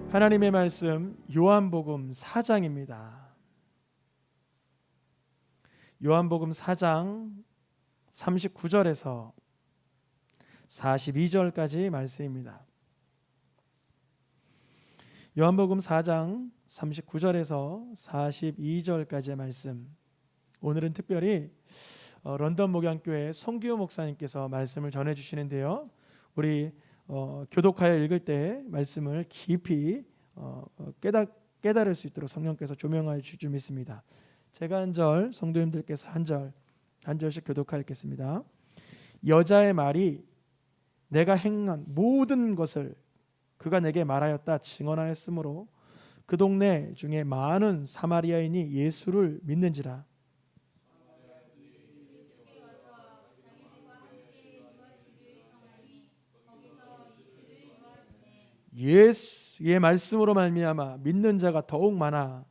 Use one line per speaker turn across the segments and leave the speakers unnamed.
하나님의 말씀 요한복음 4장입니다. 요한복음 4장 39절에서 42절까지 말씀입니다. 요한복음 4장 39절에서 42절까지의 말씀. 오늘은 특별히 런던 목양교회 송기호 목사님께서 말씀을 전해주시는데요. 우리 교독하여 읽을 때 말씀을 깊이 깨달을 수 있도록 성령께서 조명하여 주실 줄 믿습니다. 제가 한 절, 성도님들께서 한 절씩 교독하여 읽겠습니다. 여자의 말이 내가 행한 모든 것을 그가 내게 말하였다 증언하였으므로 그 동네 중에 많은 사마리아인이 예수를 믿는지라. 예수의 말씀으로 말미암아 믿는 자가 더욱 많아.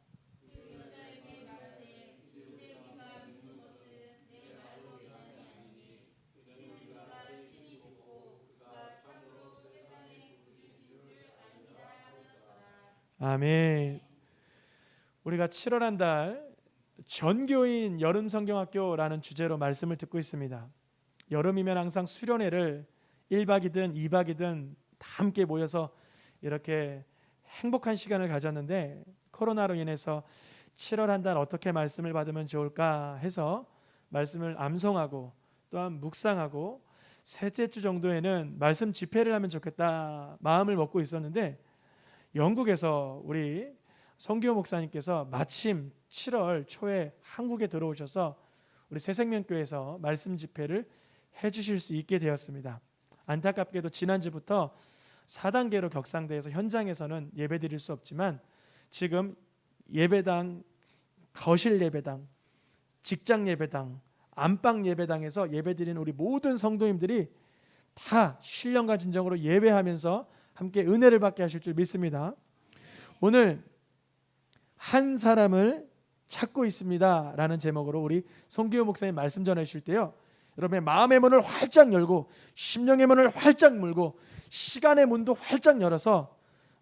아멘. 우리가 7월 한 달 전교인 여름 성경학교라는 주제로 말씀을 듣고 있습니다. 여름이면 항상 수련회를 1박이든 2박이든 다 함께 모여서 이렇게 행복한 시간을 가졌는데, 코로나로 인해서 7월 한 달 어떻게 말씀을 받으면 좋을까 해서 말씀을 암송하고 또한 묵상하고 셋째 주 정도에는 말씀 집회를 하면 좋겠다 마음을 먹고 있었는데, 영국에서 우리 송기호 목사님께서 마침 7월 초에 한국에 들어오셔서 우리 새생명교회에서 말씀 집회를 해주실 수 있게 되었습니다. 안타깝게도 지난주부터 4단계로 격상돼서 현장에서는 예배드릴 수 없지만, 지금 예배당, 거실 예배당, 직장 예배당, 안방 예배당에서 예배드리는 우리 모든 성도님들이 다 신령과 진정으로 예배하면서 함께 은혜를 받게 하실 줄 믿습니다. 오늘 한 사람을 찾고 있습니다 라는 제목으로 우리 송기호 목사님 말씀 전해 주실 때요, 여러분의 마음의 문을 활짝 열고 심령의 문을 활짝 물고 시간의 문도 활짝 열어서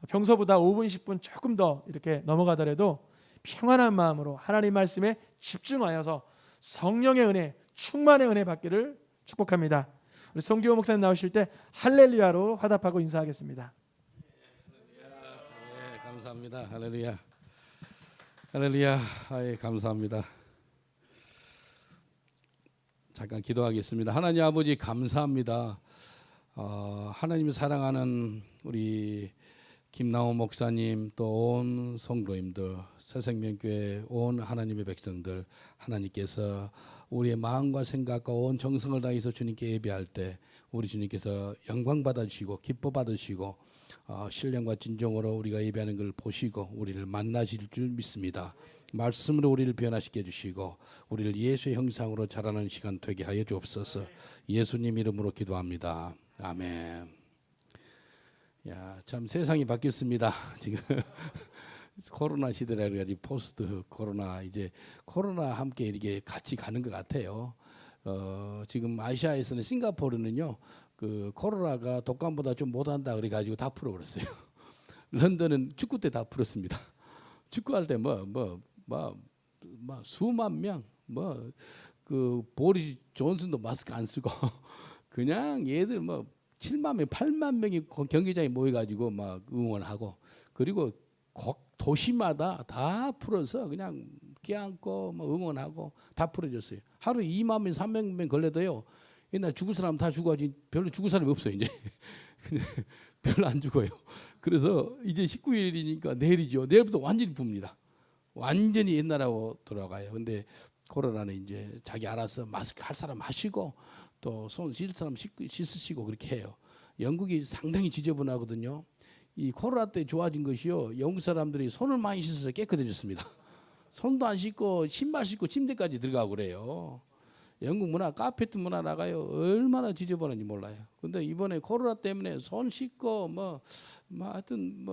평소보다 5분 10분 조금 더 이렇게 넘어가더라도 평안한 마음으로 하나님 말씀에 집중하여서 성령의 은혜, 충만의 은혜 받기를 축복합니다. 우리 송기호 목사님 나오실 때 할렐루야로 화답하고 인사하겠습니다.
네, 감사합니다. 할렐루야. 할렐루야. 아예 감사합니다. 잠깐 기도하겠습니다. 하나님 아버지 감사합니다. 하나님을 사랑하는 우리 김나호 목사님, 또 온 성도님들, 새생명교회 온 하나님의 백성들, 하나님께서 우리의 마음과 생각과 온 정성을 다해서 주님께 예배할 때 우리 주님께서 영광 받아주시고 기뻐 받으시고 신령과 진정으로 우리가 예배하는 걸 보시고 우리를 만나실 줄 믿습니다. 말씀으로 우리를 변화시켜 주시고 우리를 예수의 형상으로 자라는 시간 되게 하여 주옵소서. 예수님 이름으로 기도합니다. 아멘. 야, 참 세상이 바뀌었습니다. 지금 코로나 시대라 그래가지고 포스트 코로나, 이제 코로나 함께 이렇게 같이 가는 것 같아요. 지금 아시아에서는 싱가포르는요, 그 코로나가 독감보다 좀 못한다 그래가지고 다 풀어버렸어요. 런던은 축구 때 다 풀었습니다. 축구할 때 수만 명, 그 보리스 존슨도 마스크 안 쓰고 그냥 얘들 7만 명, 8만 명이 경기장에 모여가지고 막 응원하고, 그리고 도시마다 다 풀어서 그냥 껴안고 응원하고 다 풀어줬어요. 하루에 2만 명, 300명 걸려도요, 옛날 죽을 사람 다 죽어가지고 별로 죽을 사람이 없어요. 이제 별로 안 죽어요. 그래서 이제 19일이니까 내일이죠. 내일부터 완전히 붑니다. 완전히 옛날하고 돌아가요. 근데 코로나는 이제 자기 알아서 마스크 할 사람 하시고 또 손 씻을 사람 씻으시고 그렇게 해요. 영국이 상당히 지저분하거든요. 이 코로나 때 좋아진 것이요, 영국 사람들이 손을 많이 씻어서 깨끗해졌습니다. 손도 안 씻고 신발 신고 침대까지 들어가고 그래요. 영국 문화, 카페트 문화 나가요. 얼마나 지저분한지 몰라요. 근데 이번에 코로나 때문에 손 씻고 하여튼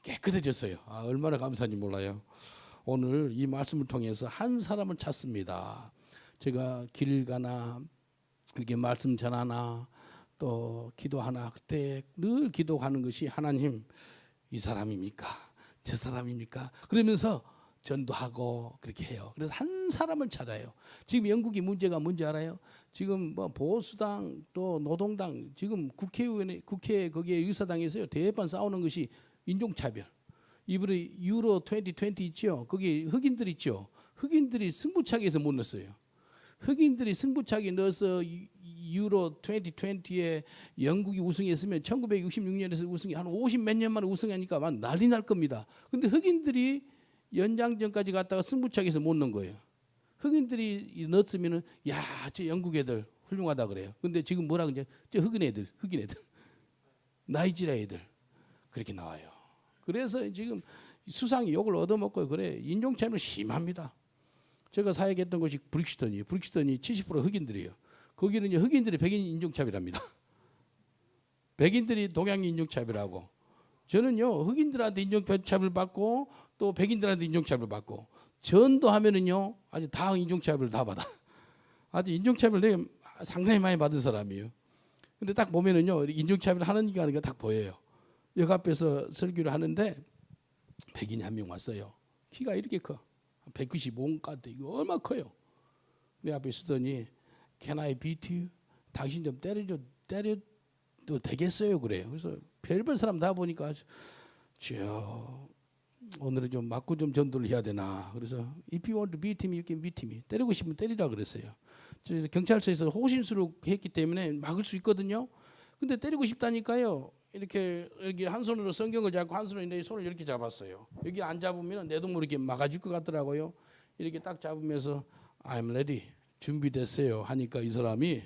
깨끗해졌어요. 얼마나 감사한지 몰라요. 오늘 이 말씀을 통해서 한 사람을 찾습니다. 제가 길 가나 이렇게 말씀 전하나 또 기도하나 그때 늘 기도하는 것이, 하나님 이 사람입니까? 저 사람입니까? 그러면서 전도하고 그렇게 해요. 그래서 한 사람을 찾아요. 지금 영국이 문제가 뭔지 알아요? 지금 뭐 보수당 또 노동당 지금 국회 거기에 의사당에서요 대판 싸우는 것이 인종차별. 이번에 유로 2020 있죠. 거기 흑인들 있죠. 흑인들이 승부차기에서 못 넣었어요. 흑인들이 승부차기 넣어서 유로 2020에 영국이 우승했으면 1966년에서 우승이 한 50 몇 년 만에 우승하니까 막 난리 날 겁니다. 근데 흑인들이 연장전까지 갔다가 승부차기에서 못 넣은 거예요. 흑인들이 넣었으면은 야, 저 영국 애들 훌륭하다 그래요. 근데 지금 뭐라 그러냐? 저 흑인 애들, 나이지리아 애들 그렇게 나와요. 그래서 지금 수상이 욕을 얻어먹고 그래. 인종차별은 심합니다. 제가 사역했던 곳이 브릭스턴이에요. 브릭스턴이 70% 흑인들이에요. 거기는 흑인들이 백인 인종차별합니다. 백인들이 동양 인종차별하고 저는요 흑인들한테 인종차별 받고 또 백인들한테 인종차별 받고 전도하면은요 아주 다 인종차별 다 받아. 아주 인종차별 내가 상당히 많이 받은 사람이에요. 근데 딱 보면은요 인종차별 하는 게 딱 보여요. 역 앞에서 설교를 하는데 백인이 한 명 왔어요. 키가 이렇게 커. 195인가 이거 얼마 커요. 내 앞에 있었더니 Can I beat you? 당신 좀 때려도 되겠어요 그래요. 그래서 별별 사람 다 보니까 저 오늘은 좀 맞고 좀 전도를 해야 되나. 그래서 If you want to beat him, you can beat him. 때리고 싶으면 때리라 그랬어요. 그래서 경찰서에서 호신수로 했기 때문에 막을 수 있거든요. 근데 때리고 싶다니까요. 이렇게 한 손으로 성경을 잡고 한 손으로 내 손을 이렇게 잡았어요. 여기 안 잡으면 내도 모르게 막아줄 것 같더라고요. 이렇게 딱 잡으면서 I'm ready. 준비됐어요 하니까 이 사람이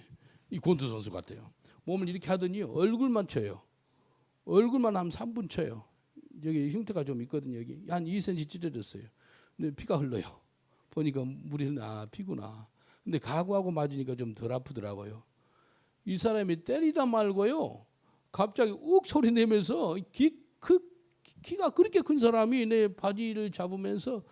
이 권투 선수 같아요. 몸을 이렇게 하더니 얼굴만 쳐요. 얼굴만 한 3분 쳐요. 여기 흉터가 좀 있거든요. 여기 한 2cm 찢어졌어요. 근데 피가 흘러요. 보니까 물이 피구나. 근데 각오하고 맞으니까 좀 덜 아프더라고요. 이 사람이 때리다 말고요. 갑자기 욱 소리 내면서 키가 그렇게 큰 사람이 내 바지를 잡으면서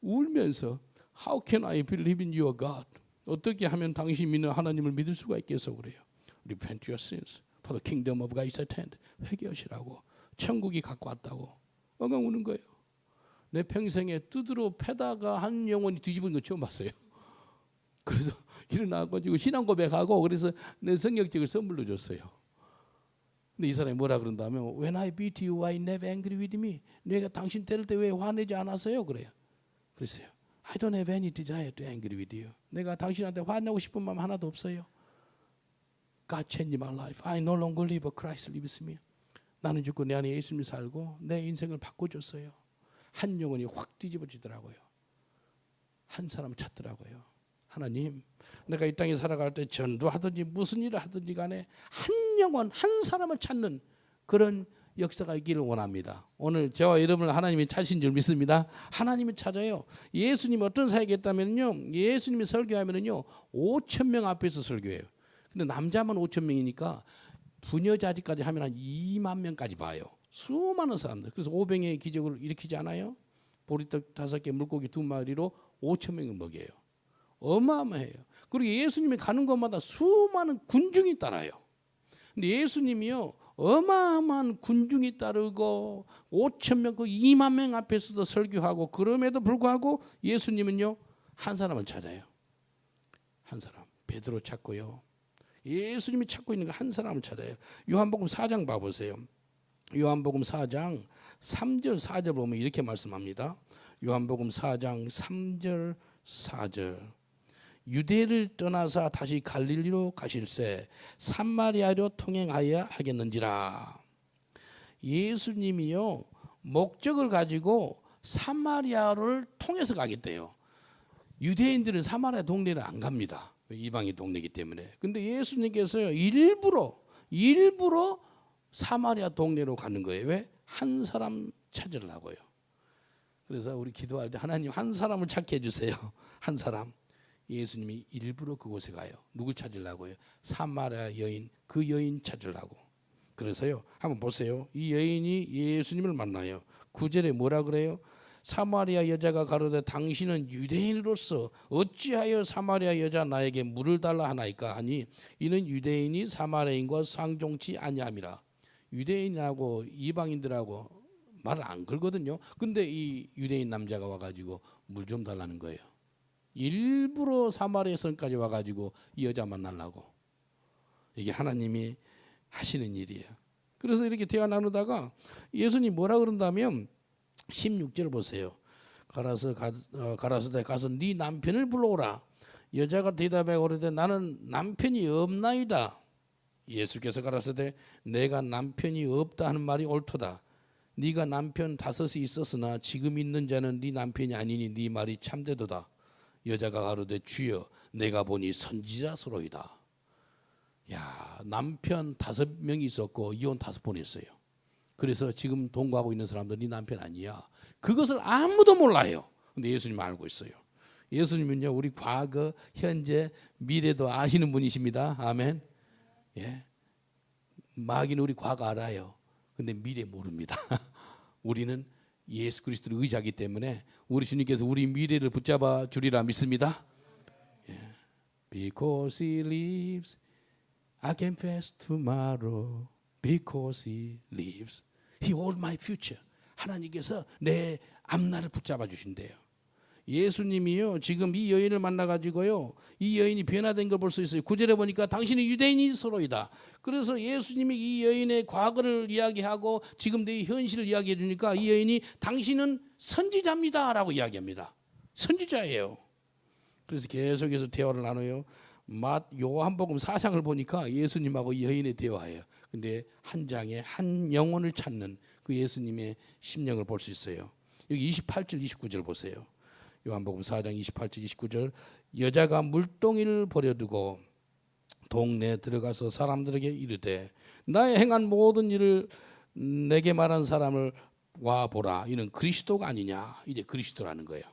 울면서 How can I believe in your God? 어떻게 하면 당신이 믿는 하나님을 믿을 수가 있겠어 그래요. Repent your sins, for the kingdom of God is at hand. 회개하시라고. 천국이 갖고 왔다고. 엉엉 우는 거예요. 내 평생에 두드러 패다가 한 영혼이 뒤집은 거 처음 봤어요. 그래서 일어나가지고 신앙 고백하고 그래서 내 성경책을 선물로 줬어요. 근데 이 사람이 뭐라 그런다면 When I beat you, why never angry with me? 내가 당신 때릴 때 왜 화내지 않았어요? 그래요. 그랬어요. I don't have any desire to angry with you. 내가 당신한테 화내고 싶은 마음 하나도 없어요. God changed my life. I no longer live, but Christ lives in me. 나는 죽고 내 안에 예수님이 살고 내 인생을 바꿔줬어요. 한 영혼이 확 뒤집어지더라고요. 한 사람 찾더라고요. 하나님, 내가 이 땅에 살아갈 때 전도하든지 무슨 일을 하든지 간에 한 영혼, 한 사람을 찾는 그런 역사가 있기를 원합니다. 오늘 저와 여러분을 하나님이 찾으신 줄 믿습니다. 하나님이 찾아요. 예수님이 어떤 사역했다면요, 예수님이 설교하면은요 5,000명 앞에서 설교해요. 근데 남자만 5,000명이니까 부녀자리까지 하면 한 2만 명까지 봐요. 수많은 사람들. 그래서 오병의 기적을 일으키지 않아요? 보리떡 5개, 물고기 2마리로 5,000명을 먹여요. 어마어마해요. 그리고 예수님이 가는 곳마다 수많은 군중이 따라요. 근데 예수님이요 어마어마한 군중이 따르고 5,000명, 그 2만 명 앞에서도 설교하고 그럼에도 불구하고 예수님은요 한 사람을 찾아요. 한 사람. 베드로 찾고요. 예수님이 찾고 있는 거 한 사람을 찾아요. 요한복음 4장 봐보세요. 요한복음 4장 3절 4절 보면 이렇게 말씀합니다. 요한복음 4장 3절 4절 유대를 떠나서 다시 갈릴리로 가실새 사마리아로 통행하여 하겠는지라. 예수님이요 목적을 가지고 사마리아를 통해서 가겠대요. 유대인들은 사마리아 동네를 안 갑니다. 이방의 동네이기 때문에. 근데 예수님께서요 일부러 사마리아 동네로 가는 거예요. 왜? 한 사람 찾으려고요. 그래서 우리 기도할 때 하나님 한 사람을 찾게 해주세요. 한 사람. 예수님이 일부러 그곳에 가요. 누구 찾으려고요? 사마리아 여인, 그 여인 찾으려고. 그래서요 한번 보세요. 이 여인이 예수님을 만나요. 9절에 뭐라 그래요? 사마리아 여자가 가로되 당신은 유대인으로서 어찌하여 사마리아 여자 나에게 물을 달라 하나이까 하니 이는 유대인이 사마리아인과 상종치 아니함이라. 유대인하고 이방인들하고 말을 안 걸거든요. 근데 이 유대인 남자가 와가지고 물 좀 달라는 거예요. 일부러 사마리아 성까지 와가지고 이 여자 만나려고. 이게 하나님이 하시는 일이에요. 그래서 이렇게 대화 나누다가 예수님 뭐라 그런다면 16절 보세요. 가라사대 가서 네 남편을 불러오라. 여자가 대답해 오르되 나는 남편이 없나이다. 예수께서 가라사대 내가 남편이 없다 하는 말이 옳도다. 네가 남편 5이 있었으나 지금 있는 자는 네 남편이 아니니 네 말이 참되도다. 여자가 가로되 주여 내가 보니 선지자소로이다. 야, 남편 5명이 있었고 이혼 5번 했어요. 그래서 지금 동거하고 있는 사람들 네 남편 아니야. 그것을 아무도 몰라요. 근데 예수님 알고 있어요. 예수님은요 우리 과거, 현재, 미래도 아시는 분이십니다. 아멘. 예. 마귀는 우리 과거 알아요. 근데 미래 모릅니다. 우리는 예수 그리스도를 의지하기 때문에 우리 주님께서 우리 미래를 붙잡아 주리라 믿습니다. 예. Because he lives, I can face tomorrow. Because he lives, he hold my future. 하나님께서 내 앞날을 붙잡아 주신대요. 예수님이요 지금 이 여인을 만나가지고요 이 여인이 변화된 걸 볼 수 있어요. 9절에 보니까 당신은 유대인이서로이다. 그래서 예수님이 이 여인의 과거를 이야기하고 지금 내 현실을 이야기해 주니까 이 여인이 당신은 선지자입니다 라고 이야기합니다. 선지자예요. 그래서 계속해서 대화를 나눠요. 요한복음 4장을 보니까 예수님하고 이 여인의 대화예요. 근데 한 장에 한 영혼을 찾는 그 예수님의 심령을 볼 수 있어요. 여기 28절 29절 보세요. 요한복음 4장 28절 29절 여자가 물동이를 버려두고 동네에 들어가서 사람들에게 이르되 나의 행한 모든 일을 내게 말한 사람을 와 보라. 이는 그리스도가 아니냐. 이제 그리스도라는 거예요.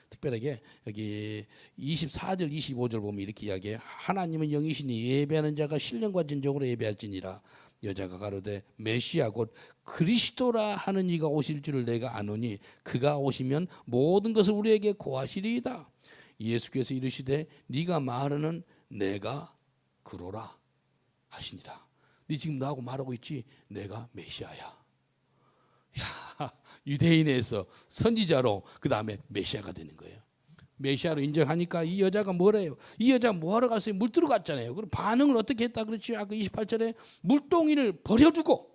특별하게 여기 24절 25절 보면 이렇게 이야기해요. 하나님은 영이시니 예배하는 자가 신령과 진정으로 예배할지니라. 여자가 가로되 메시아 곧 그리스도라 하는 이가 오실 줄을 내가 아노니 그가 오시면 모든 것을 우리에게 고하시리이다. 예수께서 이르시되 네가 말하는 내가 그로라 하시니라. 네 지금 나하고 말하고 있지? 내가 메시아야. 야, 유대인에서 선지자로 그 다음에 메시아가 되는 거예요. 메시아로 인정하니까 이 여자가 뭐래요? 이 여자가 뭐하러 갔어요? 물 들어갔잖아요. 그럼 반응을 어떻게 했다 그랬지? 아까 28절에 물동이를 버려두고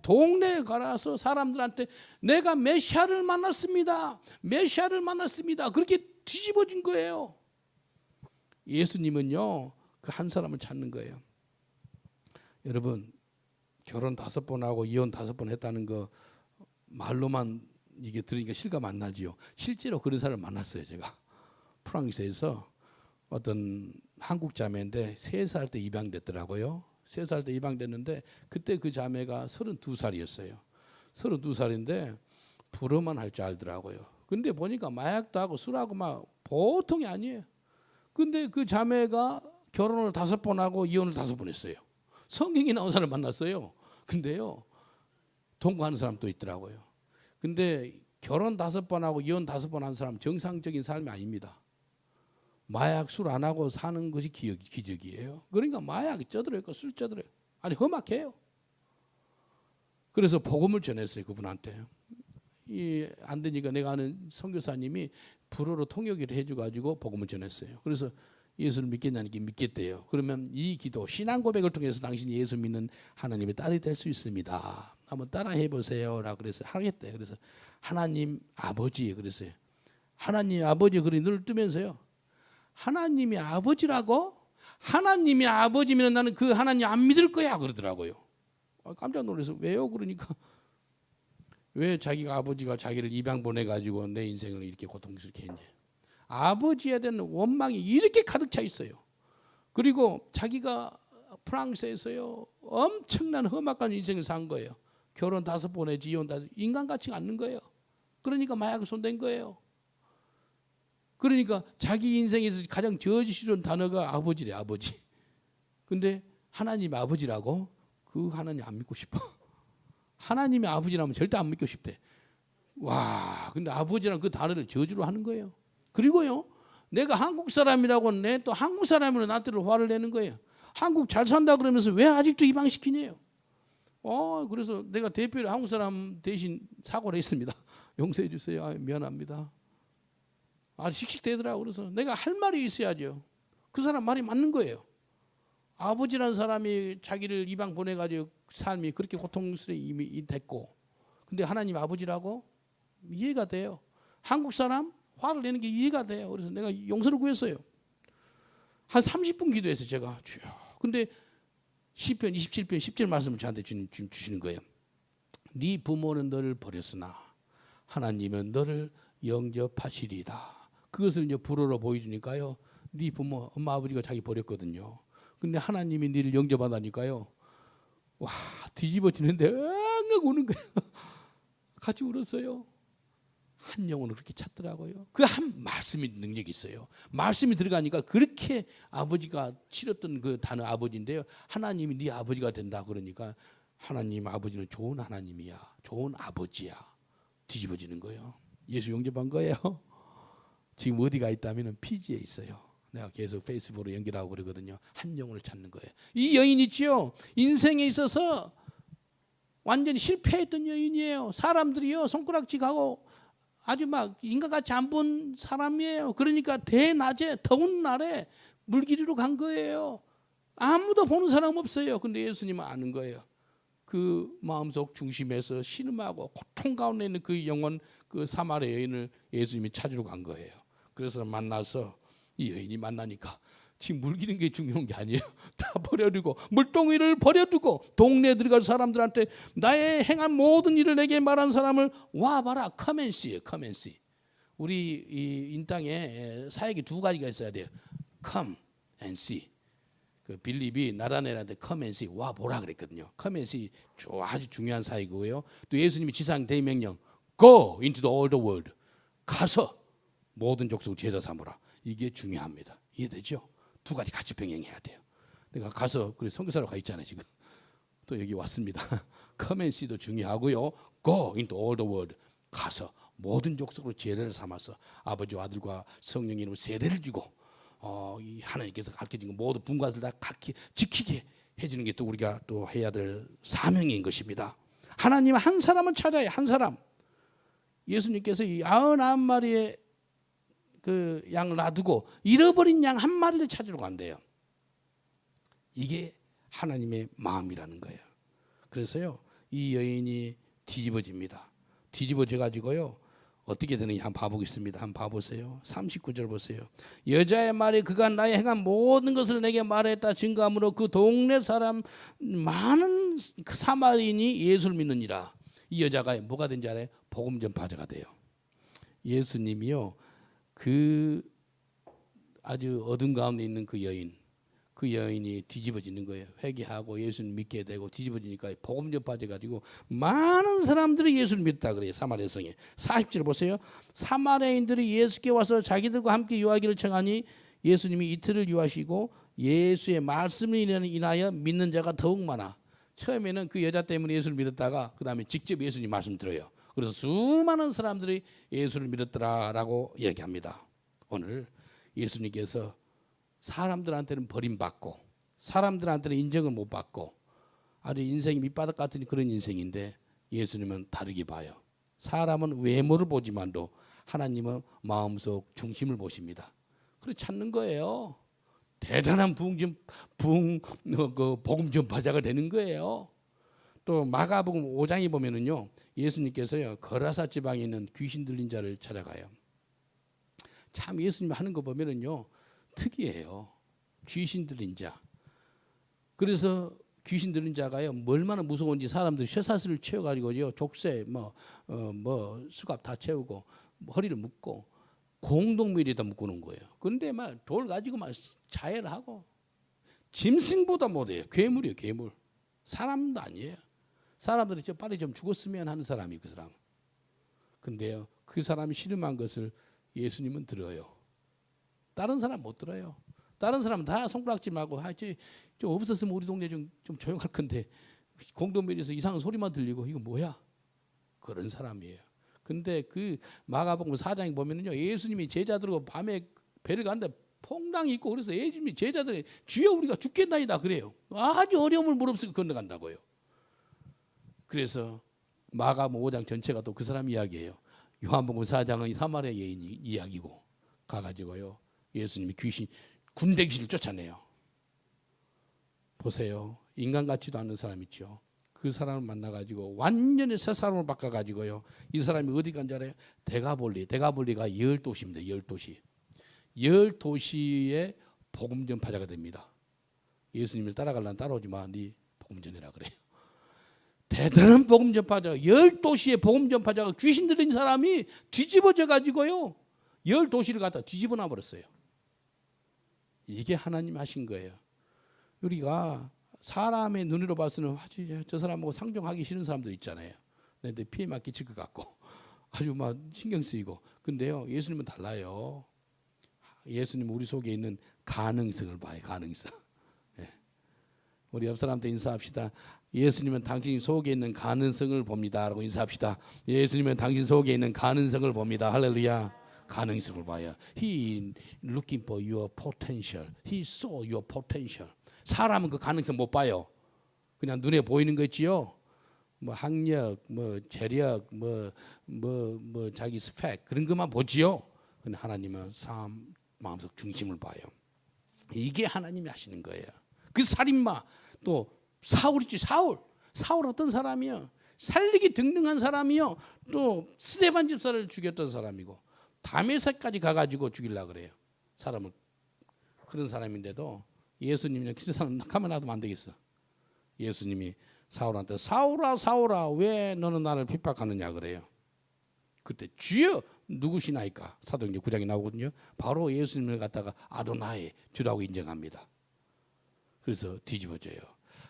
동네에 가서 사람들한테 내가 메시아를 만났습니다. 메시아를 만났습니다. 그렇게 뒤집어진 거예요. 예수님은요 그 한 사람을 찾는 거예요. 여러분 결혼 5번 하고 이혼 5번 했다는 거 말로만 이게 들으니까 실감 안 나지요. 실제로 그런 사람을 만났어요. 제가 프랑스에서 어떤 한국 자매인데 3살 때 입양됐더라고요. 3살 때 입양됐는데 그때 그 자매가 32살이었어요. 32살인데 불어만 할 줄 알더라고요. 근데 보니까 마약도 하고 술하고 막 보통이 아니에요. 근데 그 자매가 결혼을 5번 하고 이혼을 5번 했어요. 성경에 나온 사람을 만났어요. 근데요 동거하는 사람도 있더라고요. 근데 결혼 5번 하고 이혼 5번 한 사람 정상적인 삶이 아닙니다. 마약 술 안 하고 사는 것이 기적이에요. 그러니까 마약이 쪄들어 있고 술 쪄들어 있고 아니 험악해요. 그래서 복음을 전했어요. 그분한테. 안 되니까 내가 아는 선교사님이 불어로 통역을 해줘가지고 복음을 전했어요. 그래서 예수를 믿겠냐니까 믿겠대요. 그러면 이 기도 신앙 고백을 통해서 당신이 예수 믿는 하나님의 딸이 될 수 있습니다. 한번 따라해 보세요라고 그래서 하겠대. 그래서 하나님 아버지 그랬어요. 하나님 아버지 글이 눈을 뜨면서요. 하나님이 아버지라고? 하나님이 아버지면 나는 그 하나님 안 믿을 거야 그러더라고요. 깜짝 놀라서 왜요? 그러니까 왜 자기가 아버지가 자기를 입양 보내가지고 내 인생을 이렇게 고통스럽게 했냐. 아버지에 대한 원망이 이렇게 가득 차 있어요. 그리고 자기가 프랑스에서요 엄청난 험악한 인생을 산 거예요. 결혼 5번 했지 이혼 5번 인간 같지가 않는 거예요. 그러니까 마약에 손댄 거예요. 그러니까 자기 인생에서 가장 저주스러운 단어가 아버지래. 아버지. 근데 하나님 아버지라고? 그 하나님 안 믿고 싶어. 하나님이 아버지라면 절대 안 믿고 싶대. 와, 근데 아버지라는 그 단어를 저주로 하는 거예요. 그리고요 내가 한국 사람이라고 내 또 한국 사람으로 나한테 화를 내는 거예요. 한국 잘 산다 그러면서 왜 아직도 이방시키냐요. 그래서 내가 대표로 한국 사람 대신 사과를 했습니다. 용서해 주세요. 미안합니다. 씩씩대더라고. 그래서 내가 할 말이 있어야죠. 그 사람 말이 맞는 거예요. 아버지라는 사람이 자기를 이방 보내가지고 삶이 그렇게 고통스레 이미 됐고, 근데 하나님 아버지라고 이해가 돼요. 한국 사람 화를 내는 게 이해가 돼요. 그래서 내가 용서를 구했어요. 한 30분 기도했어요. 제가 주여. 근데 시편 27편 10절 말씀을 저한테 주시는 거예요. 네 부모는 너를 버렸으나 하나님은 너를 영접하시리다. 그것을 이제 불어로 보여주니까요. 네 부모, 엄마 아버지가 자기 버렸거든요. 근데 하나님이 너를 영접하다니까요. 와, 뒤집어지는데 엉엉 우는 거예요. 같이 울었어요. 한 영혼을 그렇게 찾더라고요. 그 한 말씀이 능력이 있어요. 말씀이 들어가니까 그렇게 아버지가 치렀던 그 단어 아버지인데요. 하나님이 네 아버지가 된다 그러니까 하나님 아버지는 좋은 하나님이야. 좋은 아버지야. 뒤집어지는 거예요. 예수 영접한 거예요. 지금 어디가 있다면 피지에 있어요. 내가 계속 페이스북으로 연결하고 그러거든요. 한 영혼을 찾는 거예요. 이 여인 있지요. 인생에 있어서 완전히 실패했던 여인이에요. 사람들이요 손가락질하고 아주 막 인간같이 안 본 사람이에요. 그러니까 대낮에 더운 날에 물길이로 간 거예요. 아무도 보는 사람 없어요. 근데 예수님은 아는 거예요. 그 마음속 중심에서 신음하고 고통 가운데 있는 그 영혼, 그 사마리아 여인을 예수님이 찾으러 간 거예요. 그래서 만나서 이 여인이 만나니까 지금 물 기는 게 중요한 게 아니에요. 다 버려두고 물동이를 버려두고 동네에 들어갈 사람들한테 나의 행한 모든 일을 내게 말한 사람을 와봐라. Come and see. Come and see. 우리 이 인땅에 사역이 두 가지가 있어야 돼요. Come and see. 그 빌립이 나다넬한테 Come and see. 와보라 그랬거든요. Come and see. 아주 중요한 사역이고요. 또 예수님이 지상 대명령 Go into all the world. 가서 모든 족속 제자 삼으라. 이게 중요합니다. 이해되죠? 두 가지 같이 병행해야 돼요. 내가 가서 그래 선교사로 가 있잖아요 지금. 또 여기 왔습니다. Come and see도 중요하고요. Go into all the world. 가서 모든 족속으로 제자를 삼아서 아버지와 아들과 성령의 이름으로 세례를 주고 이 하나님께서 가르쳐준 거 모든 분과들 다 지키게 해주는 게 또 우리가 또 해야 될 사명인 것입니다. 하나님 한 사람을 찾아야 한 사람. 예수님께서 이 99마리의 그 양을 놔두고 잃어버린 양 한 마리를 찾으러 간대요. 이게 하나님의 마음이라는 거예요. 그래서요 이 여인이 뒤집어집니다. 뒤집어져 가지고요 어떻게 되느냐 한번 봐보겠습니다. 한번 봐보세요. 39절 보세요. 여자의 말이 그가 나의 행한 모든 것을 내게 말했다 증거함으로 그 동네 사람 많은 사마리인이 예수를 믿느니라. 이 여자가 뭐가 된지 알아요? 복음 전파자가 돼요. 예수님이요 그 아주 어둠 가운데 있는 그 여인이 뒤집어지는 거예요. 회개하고 예수를 믿게 되고 뒤집어지니까 복음 전파돼 가지고 많은 사람들이 예수를 믿다 그래요. 사마리아 성에. 40절 보세요. 사마리아인들이 예수께 와서 자기들과 함께 유하기를 청하니 예수님이 이틀을 유하시고 예수의 말씀을 인하여 믿는 자가 더욱 많아. 처음에는 그 여자 때문에 예수를 믿었다가 그 다음에 직접 예수님 말씀 들어요. 그래서 수많은 사람들이 예수를 믿었더라라고 얘기합니다. 오늘 예수님께서 사람들한테는 버림받고 사람들한테는 인정을 못 받고 아주 인생이 밑바닥 같은 그런 인생인데 예수님은 다르게 봐요. 사람은 외모를 보지만도 하나님은 마음속 중심을 보십니다. 그래서 찾는 거예요. 대단한 복음 전파자가 되는 거예요. 또 마가복음 5장에 보면은요 예수님께서요 거라사 지방에 있는 귀신 들린 자를 찾아가요. 참 예수님 하는 거 보면은요 특이해요. 귀신 들린 자. 그래서 귀신 들린 자가요 얼마나 무서운지 사람들 쇠사슬을 채워가지고요 족쇄 수갑 다 채우고 허리를 묶고 공동묘지에다 묶어놓은 거예요. 그런데 막 돌 가지고 막 자해를 짐승보다 못해요. 괴물이에요. 괴물. 사람도 아니에요. 사람들이 빨리 좀 죽었으면 하는 사람이 그 사람. 근데요 그 사람이 신음한 것을 예수님은 들어요. 다른 사람 못 들어요. 다른 사람은 다 손가락질하고 좀 없었으면 우리 동네 좀 조용할 건데 공동묘지에서 이상한 소리만 들리고 이거 뭐야? 그런 사람이에요. 근데 그 마가복음 4장에 보면은요 예수님이 제자들과 밤에 배를 가는데 퐁당 있고 그래서 예수님이 제자들이 주여 우리가 죽겠나이다 그래요. 아주 어려움을 무릅쓰고 건너간다고요. 그래서 마가복음 5장 전체가 또 그 사람 이야기예요. 요한복음 4장은 사마리아 여인 이야기고 가가지고요. 예수님이 군대 귀신을 쫓아내요. 보세요. 인간 같지도 않은 사람 있죠. 그 사람을 만나가지고 완전히 새 사람을 바꿔가지고요. 이 사람이 어디 간지 알아요? 대가볼리가 10도시입니다. 10도시. 10도시의 복음 전파자가 됩니다. 예수님을 따라가려면 따라오지 마. 네 복음 전해라 그래요. 대단한 복음 전파자, 10도시의 복음 전파자가 귀신 들린 사람이 뒤집어져 가지고요. 10도시를 갖다 뒤집어 놔 버렸어요. 이게 하나님 하신 거예요. 우리가 사람의 눈으로 봐서는 저 사람하고 상종하기 싫은 사람들 있잖아요. 내 피해만 끼칠 것 같고 아주 막 신경 쓰이고. 근데요, 예수님은 달라요. 예수님은 우리 속에 있는 가능성을 봐요. 가능성. 예. 우리 옆 사람한테 인사합시다. 예수님은 당신 속에 있는 가능성을 봅니다. 라고 인사합시다. 예수님은 당신 속에 있는 가능성을 봅니다. 할렐루야. 가능성을 봐요. He looking for your potential. He saw your potential. 사람은 그 가능성 못 봐요. 그냥 눈에 보이는 거 있지요. 뭐 학력, 뭐 재력, 뭐 자기 스펙 그런 것만 보지요. 근데 하나님은 삶 마음속 중심을 봐요. 이게 하나님이 하시는 거예요. 그 살인마 또 사울이지. 사울 어떤 사람이요? 살리기 등등한 사람이요. 또 스데반 집사를 죽였던 사람이고 다메섹까지 가가지고 죽이려고 그래요. 사람을. 그런 사람인데도 예수님이 그 사람 가만 놔두면 안 되겠어. 예수님이 사울한테 사울아 왜 너는 나를 핍박하느냐 그래요. 그때 주여 누구시나이까? 사도행전 9장에 나오거든요. 바로 예수님을 갖다가 아도나이 주라고 인정합니다. 그래서 뒤집어져요.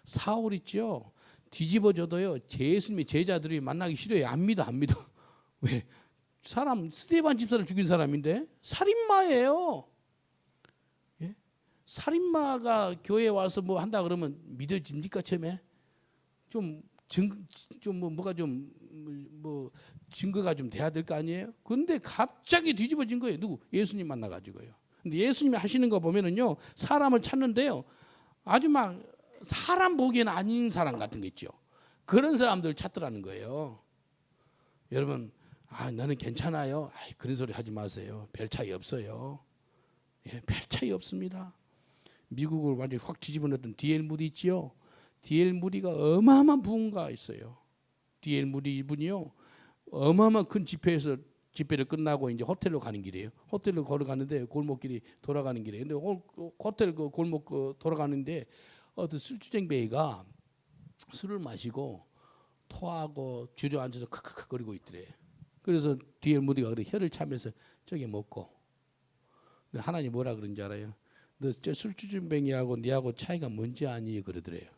사울 있죠. 뒤집어져도요. 예수님의 제자들이 만나기 싫어요. 안 믿어. 왜? 사람 스데반 집사를 죽인 사람인데 살인마예요. 예? 살인마가 교회에 와서 뭐 한다 그러면 믿어집니까 처음에? 뭐 증거가 좀 돼야 될 거 아니에요? 근데 갑자기 뒤집어진 거예요. 누구? 예수님 만나가지고요. 근데 예수님이 하시는 거 보면은요, 사람을 찾는데요, 아주 막 사람 보기에는 아닌 사람 같은 거 있죠. 그런 사람들 찾더라는 거예요. 여러분, 나는 괜찮아요. 그런 소리 하지 마세요. 별 차이 없어요. 예, 별 차이 없습니다. 미국을 완전히 확 뒤집어놨던 D.L. 무디 있지요. D.L. 무디가 어마어마한 부흥가 있어요. D.L. 무디 이분이요, 어마어마한 큰 집회를 끝나고 이제 호텔로 가는 길이에요. 호텔로 걸어가는데 골목길이 돌아가는 길이에요. 근데 호텔 그 골목 돌아가는데 어떤 술주정뱅이가 술을 마시고 토하고 주저앉아서 크크크 거리고 있더래. 그래서 D.L. 무디가 그래 혀를 차면서 저기 먹고. 근데 하나님 뭐라 그런지 알아요? 너 저 술주정뱅이하고 니하고 차이가 뭔지 아니? 그러더래요.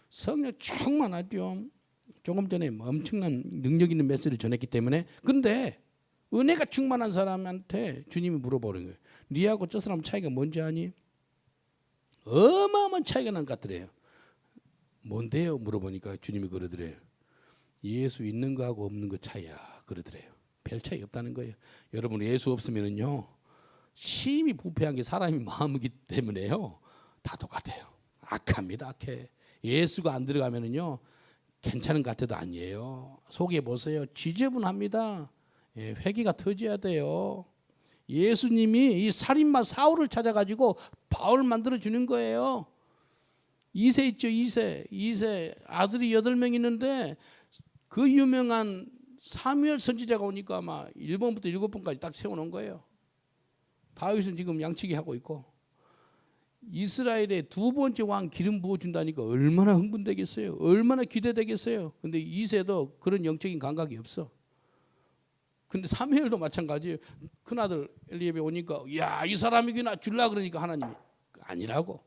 성령 충만하죠. 조금 전에 엄청난 능력 있는 메시지를 전했기 때문에. 근데 은혜가 충만한 사람한테 주님이 물어보는 거예요. 니하고 저 사람 차이가 뭔지 아니? 어마어마한 차이가 난 것 같더래요. 뭔데요? 물어보니까 주님이 그러더래요. 예수 있는 거하고 없는 거 차이야. 그러더래요. 별 차이 없다는 거예요. 여러분, 예수 없으면은요, 심히 부패한 게 사람이 마음이기 때문에요, 다 똑같아요. 악합니다. 악해. 예수가 안 들어가면은요, 괜찮은 것 같아도 아니에요. 속에 보세요. 지저분합니다. 예, 회개가 터져야 돼요. 예수님이 이 살인마 사울을 찾아가지고 바울 만들어 주는 거예요. 2세 있죠. 2세 아들이 8명 있는데 그 유명한 사무엘 선지자가 오니까 아마 1번부터 7번까지 딱 세워놓은 거예요. 다윗은 지금 양치기 하고 있고, 이스라엘의 두 번째 왕 기름 부어준다니까 얼마나 흥분되겠어요. 얼마나 기대되겠어요. 근데 2세도 그런 영적인 감각이 없어. 근데 사무엘도 마찬가지예요. 큰아들 엘리압이 오니까 야, 이 사람이구나 줄라 그러니까 하나님이 아니라고.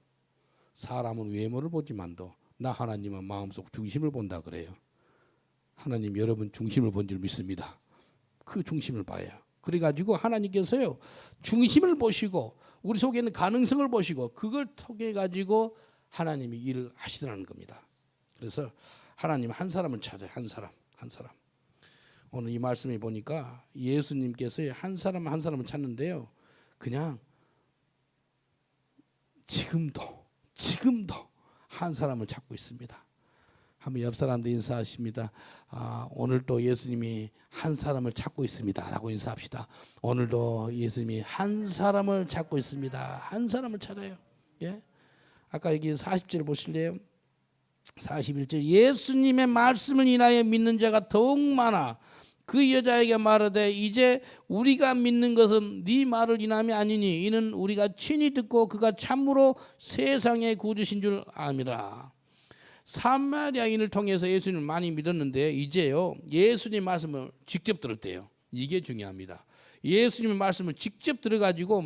사람은 외모를 보지만도 나 하나님은 마음속 중심을 본다 그래요. 하나님 여러분 중심을 본 줄 믿습니다. 그 중심을 봐요. 그래가지고 하나님께서요, 중심을 보시고 우리 속에 있는 가능성을 보시고 그걸 통해 가지고 하나님이 일을 하시더라는 겁니다. 그래서 하나님 한 사람을 찾아요. 한 사람. 오늘 이 말씀에 보니까 예수님께서 한 사람을 찾는데요, 그냥 지금도 한 사람을 찾고 있습니다. 한번 옆 사람도 인사하십니다. 오늘도 예수님이 한 사람을 찾고 있습니다라고 인사합시다. 오늘도 예수님이 한 사람을 찾고 있습니다. 한 사람을 찾아요. 예? 아까 여기 40절 보실래요? 41절 예수님의 말씀을 인하여 믿는 자가 더욱 많아 그 여자에게 말하되 이제 우리가 믿는 것은 네 말을 인함이 아니니 이는 우리가 친히 듣고 그가 참으로 세상의 구주신 줄 아미라. 사마리아인을 통해서 예수님을 많이 믿었는데 이제요 예수님 말씀을 직접 들을 때요. 이게 중요합니다. 예수님의 말씀을 직접 들어가지고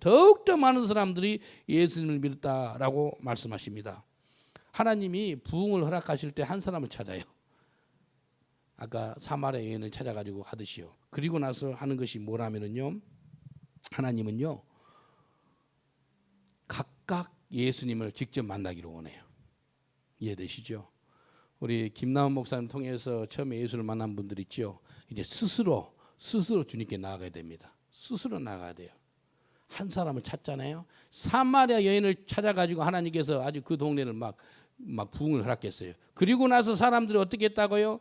더욱더 많은 사람들이 예수님을 믿었다라고 말씀하십니다. 하나님이 부흥을 허락하실 때 한 사람을 찾아요. 아까 사마리아 여인을 찾아가지고 하듯이요. 그리고 나서 하는 것이 뭐라면은요, 하나님은요 각각 예수님을 직접 만나기를 원해요. 이해되시죠? 우리 김남원 목사님 통해서 처음에 예수를 만난 분들 있죠. 이제 스스로 주님께 나아가야 됩니다. 스스로 나아가야 돼요. 한 사람을 찾잖아요. 사마리아 여인을 찾아가지고 하나님께서 아주 그 동네를 막 부흥을 허락했어요. 그리고 나서 사람들이 어떻게 했다고요?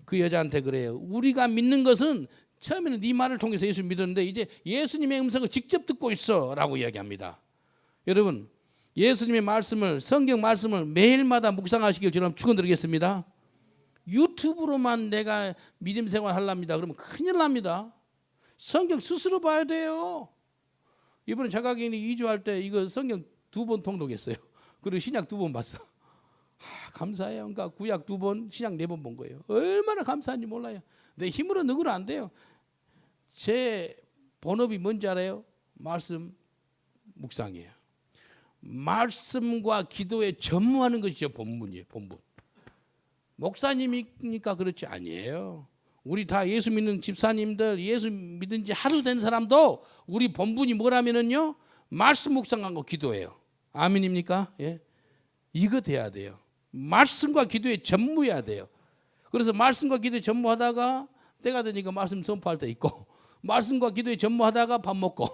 그 여자한테 그래요. 우리가 믿는 것은 처음에는 네 말을 통해서 예수 믿었는데 이제 예수님의 음성을 직접 듣고 있어라고 이야기합니다. 여러분 예수님의 말씀을 성경 말씀을 매일마다 묵상하시길 저는 축원드리겠습니다. 유튜브로만 내가 믿음 생활 하랍니다. 그러면 큰일 납니다. 성경 스스로 봐야 돼요. 이번에 자가격리 2주 때 이거 성경 2번 통독했어요. 그리고 신약 2번 봤어. 감사해요. 그러니까 구약 2번, 신약 4번 본 거예요. 얼마나 감사한지 몰라요. 내 힘으로 누구로 안 돼요. 제 본업이 뭔지 알아요? 말씀 묵상이에요. 말씀과 기도에 전무하는 것이 제 본분이에요. 본분. 목사님이니까 그렇지 아니에요. 우리 다 예수 믿는 집사님들, 예수 믿은 지 하루 된 사람도 우리 본분이 뭐라면은요 말씀 묵상하고 기도해요. 아멘입니까? 예. 이거 돼야 돼요. 말씀과 기도에 전무해야 돼요. 그래서 말씀과 기도에 전무하다가 때가 되니까 말씀 선포할 때 있고, 말씀과 기도에 전무하다가 밥 먹고,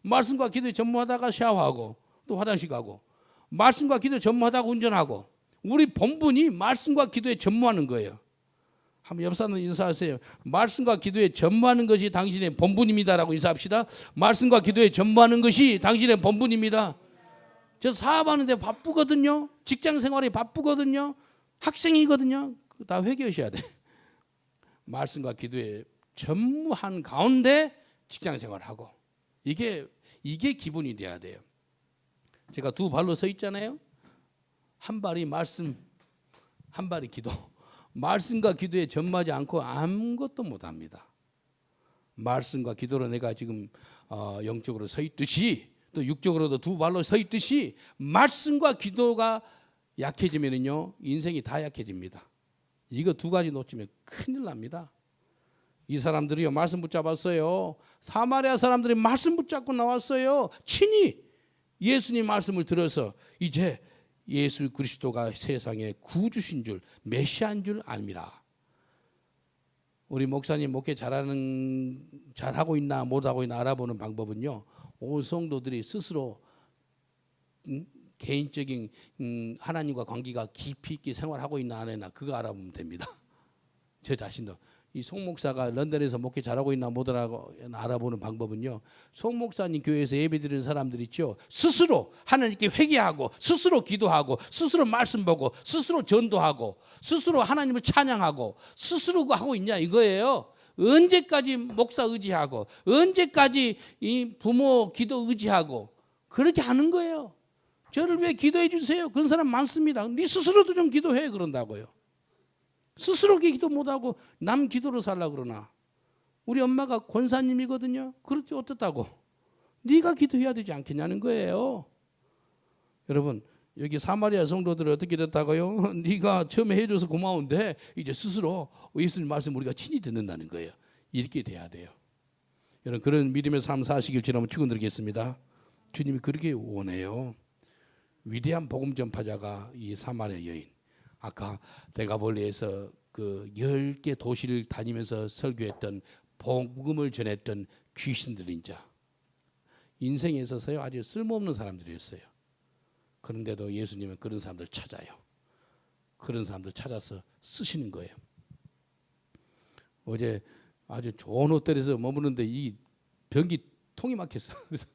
말씀과 기도에 전무하다가 샤워하고 또 화장실 가고, 말씀과 기도에 전무하다가 운전하고. 우리 본분이 말씀과 기도에 전무하는 거예요. 한번 옆 사람 인사하세요. 말씀과 기도에 전무하는 것이 당신의 본분입니다라고 인사합시다. 말씀과 기도에 전무하는 것이 당신의 본분입니다. 저 사업하는데 바쁘거든요. 직장 생활이 바쁘거든요. 학생이거든요. 다 회개하셔야 돼. 말씀과 기도에 전무한 가운데 직장 생활하고 이게 기분이 돼야 돼요. 제가 두 발로 서 있잖아요. 한 발이 말씀, 한 발이 기도. 말씀과 기도에 전무하지 않고 아무것도 못합니다. 말씀과 기도로 내가 지금 영적으로 서 있듯이 또 육적으로도 두 발로 서 있듯이 말씀과 기도가 약해지면요 인생이 다 약해집니다. 이거 두 가지 놓치면 큰일 납니다. 이 사람들이요 말씀 붙잡았어요. 사마리아 사람들이 말씀 붙잡고 나왔어요. 친히 예수님 말씀을 들어서 이제 예수 그리스도가 세상의 구주신 줄 메시아인 줄 압니다. 우리 목사님 목회 잘하고 있나 못하고 있나 알아보는 방법은요. 온 성도들이 스스로 개인적인 하나님과 관계가 깊이 있게 생활하고 있나 안 했나 그거 알아보면 됩니다. 저 자신도. 이 송 목사가 런던에서 목회 잘하고 있나 못하고 알아보는 방법은요. 송 목사님 교회에서 예배드리는 사람들 있죠. 스스로 하나님께 회개하고 스스로 기도하고 스스로 말씀 보고 스스로 전도하고 스스로 하나님을 찬양하고 스스로 하고 있냐 이거예요. 언제까지 목사 의지하고 언제까지 이 부모 기도 의지하고 그렇게 하는 거예요. 저를 왜 기도해 주세요. 그런 사람 많습니다. 네 스스로도 좀 기도해 그런다고요. 스스로 기도 못하고 남 기도로 살려고 그러나. 우리 엄마가 권사님이거든요. 그렇지 어떻다고. 네가 기도해야 되지 않겠냐는 거예요. 여러분 여기 사마리아 성도들이 어떻게 됐다고요? 네가 처음에 해줘서 고마운데 이제 스스로 예수님 말씀 우리가 친히 듣는다는 거예요. 이렇게 돼야 돼요. 여러분 그런 믿음의 삶 사시길 주님 축원드리겠습니다. 주님이 그렇게 원해요. 위대한 복음 전파자가 이 사마리아 여인. 아까 데가볼리에서 그 10개 도시를 다니면서 설교했던 복음을 전했던 귀신 들린 자. 인생에 있어서요 아주 쓸모없는 사람들이었어요. 그런데도 예수님은 그런 사람들 찾아요. 그런 사람들 찾아서 쓰시는 거예요. 어제 아주 좋은 호텔에서 머무는데 이 변기 통이 막혔어. 그래서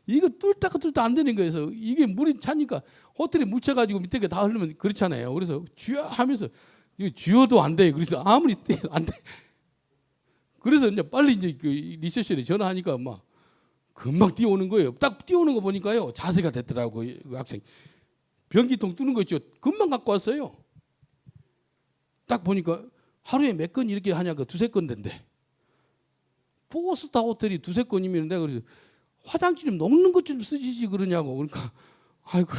이거 뚫다가 안 되는 거예요. 그래서 이게 물이 차니까 호텔에 묻혀가지고 밑에 다 흐르면 그렇잖아요. 그래서 쥐어 하면서 이거 쥐어도 안 돼. 그래서 아무리 안 돼. 그래서 이제 빨리 이제 그 리셉션에 전화하니까 막 금방 뛰어오는 거예요. 딱 뛰어오는 거 보니까요 자세가 됐더라고. 그 학생 변기통 뚫는 거 있죠. 금방 갖고 왔어요. 딱 보니까 하루에 몇 건 이렇게 하냐고 두세 건 된대. 포스타 호텔이 두세 건이면 내가 그래서 화장실 좀 녹는 것 좀 쓰시지 그러냐고. 그러니까 아이고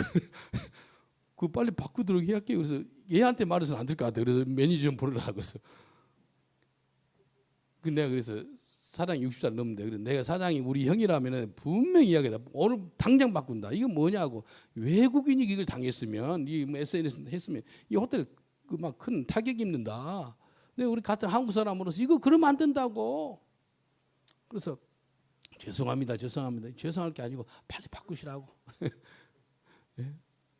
그 빨리 바꾸도록 할게요. 그래서 얘한테 말해서는 안 될 것 같아. 그래서 매니저 좀 부르라 그래서 내가 그래서 사장이 60살 넘는데 그래서 내가 사장이 우리 형이라면은 분명히 이야기하다. 오늘 당장 바꾼다. 이거 뭐냐고. 외국인이 이걸 당했으면 이 SNS 했으면 이 호텔 그 막 큰 타격 입는다. 근데 우리 같은 한국 사람으로서 이거 그러면 안 된다고. 그래서 죄송합니다. 죄송할 게 아니고 빨리 바꾸시라고. 예?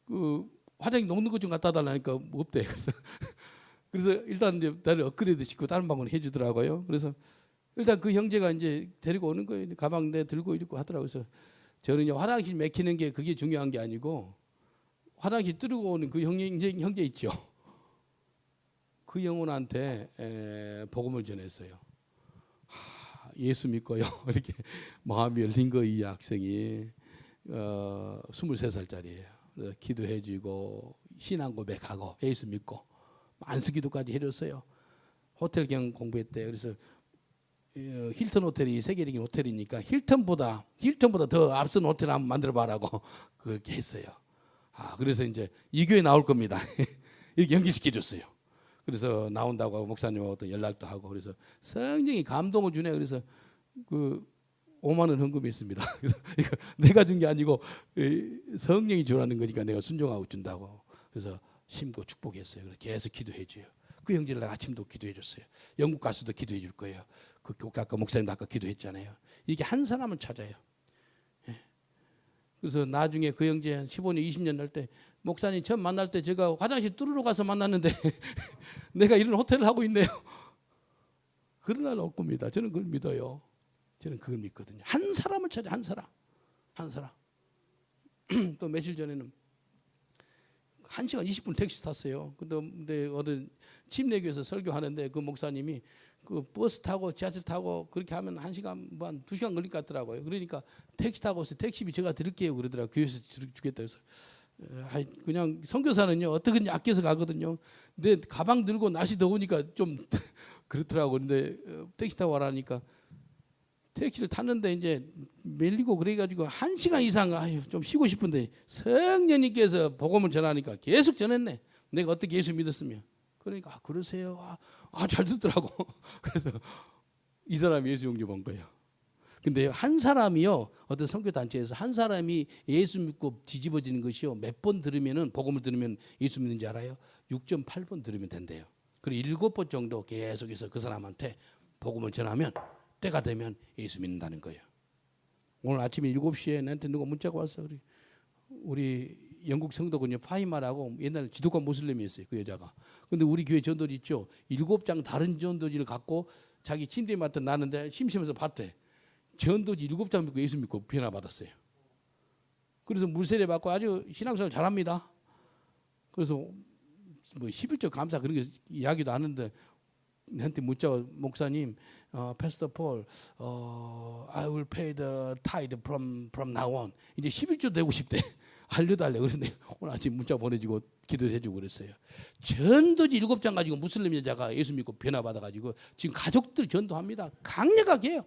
그 화장이 녹는 것 좀 갖다 달라니까 뭐 없대. 그래서 일단 이제 나를 업그레이드 시키고 다른 방법을 해주더라고요. 그래서 일단 그 형제가 이제 데리고 오는 거예요. 가방 내 들고 이러고 하더라고요. 그래서 저는 이제 화장실 막히는 게 그게 중요한 게 아니고 화장실 뚫고 오는 그 형제 있죠. 그 영혼한테 복음을 전했어요. 예수 믿고요. 이렇게 마음이 열린 거 이 학생이 23살짜리예요. 기도해주고 신앙 고백하고 예수 믿고 안수기도까지 해줬어요. 호텔 경영 공부했대. 그래서 힐튼 호텔이 세계적인 호텔이니까 힐튼보다 더 앞선 호텔 한번 만들어봐라고 그렇게 했어요. 그래서 이제 이 교회 나올 겁니다. 이렇게 연기시켜줬어요. 그래서 나온다고 하고 목사님하고 연락도 하고 그래서 성령이 감동을 주네. 그래서 그 5만 원 헌금했습니다. 그래서 이거 내가 준 게 아니고 성령이 주라는 거니까 내가 순종하고 준다고. 그래서 심고 축복했어요. 그래서 계속 기도해 줘요. 그 형제를 아침도 기도해 줬어요. 영국 가서도 기도해 줄 거예요. 그 교회 아까 목사님도 아까 기도했잖아요. 이게 한 사람을 찾아요. 그래서 나중에 그 형제 한 15년 20년 날 때 목사님 처음 만날 때 제가 화장실 뚫으러 가서 만났는데 내가 이런 호텔을 하고 있네요. 그런 날 올 겁니다. 저는 그걸 믿어요. 저는 그걸 믿거든요. 한 사람을 찾아. 한 사람. 또 며칠 전에는 1시간 20분 택시 탔어요. 근데 어디 침례교에서 설교하는데 그 목사님이 그 버스 타고 지하철 타고 그렇게 하면 1시간 뭐 한 2시간 걸릴 것 같더라고요. 그러니까 택시 타고 오세요. 택시비 제가 드릴게요. 그러더라고요. 교회에서 주겠다 해서 그냥 선교사는요 어떻게든 아껴서 가거든요. 근데 가방 들고 날씨 더우니까 좀 그렇더라고요. 근데 택시 타고 와라니까 택시를 탔는데 이제 밀리고 그래가지고 1시간 이상 좀 쉬고 싶은데 성령님께서 복음을 전하니까 계속 전했네. 내가 어떻게 예수 믿었으면. 그러니까 그러세요. 잘 듣더라고. 그래서 이 사람이 예수 영접한 거예요. 근데 한 사람이요 어떤 선교 단체에서 한 사람이 예수 믿고 뒤집어지는 것이요 몇 번 들으면은 복음을 들으면 예수 믿는지 알아요? 6.8번 들으면 된대요. 그리고 7번 정도 계속해서 그 사람한테 복음을 전하면 때가 되면 예수 믿는다는 거예요. 오늘 아침에 7시에 나한테 누가 문자가 왔어. 우리 영국 성도군요. 파이마라고 옛날 지독한 모슬림이었어요. 그 여자가. 근데 우리 교회 전도지 있죠. 7장 다른 전도지를 갖고 자기 침대에 맡아 놨는데 심심해서 봤대. 전도지 7장 믿고 예수 믿고 변화 받았어요. 그래서 물세례 받고 아주 신앙생활 잘합니다. 그래서 뭐 11조 감사 그런 게 이야기도 하는데 나한테 문자가 목사님, 패스터 폴, I will pay the tithe from now on. 이제 11조 되고 싶대. 알려달래. 그래서 오늘 아침 문자 보내주고 기도를 해주고 그랬어요. 전도지 7장 가지고 무슬림 여자가 예수 믿고 변화 받아가지고 지금 가족들 전도합니다. 강력하게 해요.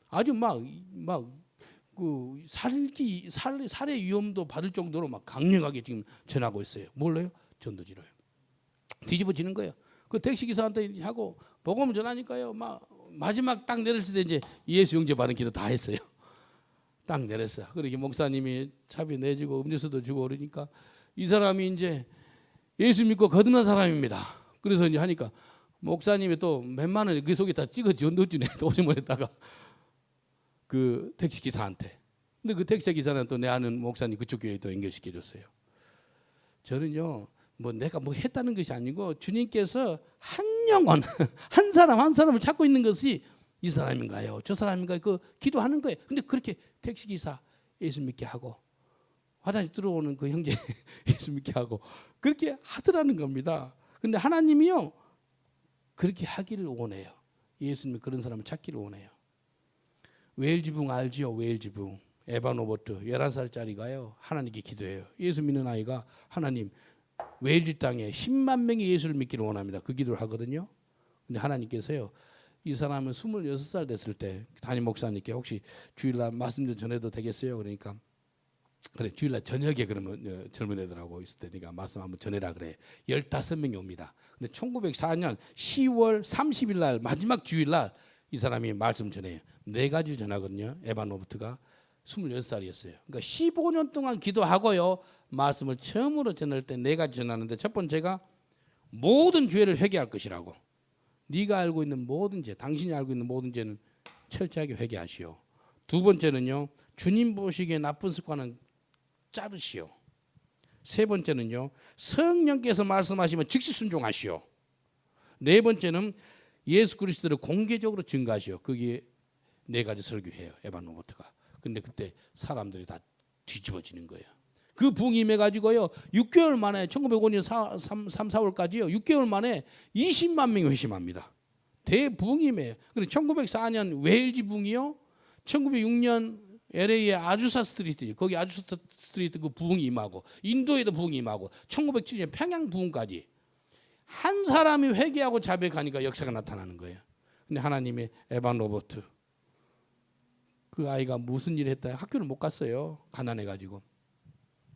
아주 그 살해 위험도 받을 정도로 막 강력하게 지금 전하고 있어요. 뭘로요? 전도지로요. 뒤집어지는 거예요. 그 택시기사한테 하고 복음을 전하니까요. 마지막 딱 내렸을 때 이제 예수 영접하는 기도 다 했어요. 딱 내렸어. 그렇게 목사님이 차비 내주고 음료수도 주고 그러니까 이 사람이 이제 예수 믿고 거듭난 사람입니다. 그래서 이제 하니까 목사님이 또 몇만 원 그 속에 다 찍어 넣어주네. 도시몬에다가 그 택시 기사한테. 근데 그 택시 기사는 또 내 아는 목사님 그쪽 교회에 또 연결시켜줬어요. 저는요 뭐 내가 뭐 했다는 것이 아니고 주님께서 한 영혼 한 사람 한 사람을 찾고 있는 것이 이 사람인가요? 저 사람인가요? 그 기도하는 거예요. 근데 그렇게 택시기사 예수 믿게 하고 화장실 들어오는 그 형제 예수 믿게 하고 그렇게 하더라는 겁니다. 근데 하나님이요 그렇게 하기를 원해요. 예수님이 그런 사람을 찾기를 원해요. 웨일지붕 알지요? 웨일지붕 에반 오버트 11살짜리가요 하나님께 기도해요. 예수 믿는 아이가 하나님 웨일즈 땅에 10만 명이 예수를 믿기를 원합니다. 그 기도를 하거든요. 근데 하나님께서요 이 사람은 26살 됐을 때 담임 목사님께 혹시 주일날 말씀 좀 전해도 되겠어요? 그러니까 그래 주일날 저녁에 그러면 젊은 애들하고 있을 테니까 말씀 한번 전해라 그래. 15명이 옵니다. 근데 1904년 10월 30일 날 마지막 주일날 이 사람이 말씀 전해요. 4가지를 전하거든요. 에반 오버트가 26살이었어요. 그러니까 15년 동안 기도하고요. 말씀을 처음으로 전할 때 4가지 전하는데 첫 번째가 모든 죄를 회개할 것이라고. 네가 알고 있는 모든 죄, 당신이 알고 있는 모든 죄는 철저하게 회개하시오. 두 번째는요. 주님 보시기에 나쁜 습관은 자르시오. 세 번째는요. 성령께서 말씀하시면 즉시 순종하시오. 네 번째는 예수 그리스도를 공개적으로 증거하시오. 그게 4가지 설교해요. 에반 로버트가. 근데 그때 사람들이 다 뒤집어지는 거예요. 그 부흥이 임해가지고요 6개월 만에 1905년 3, 4월까지요 6개월 만에 20만 명이 회심합니다. 대부흥이 임해요. 그리고 1904년 웨일즈 부흥이요 1906년 LA의 아주사 스트리트 거기 아주사 스트리트 그 부흥이 임하고 인도에도 부흥이 임하고 1907년 평양 부흥까지 한 사람이 회개하고 자백하니까 역사가 나타나는 거예요. 근데 하나님의 에반 로버트 그 아이가 무슨 일을 했다 학교를 못 갔어요. 가난해가지고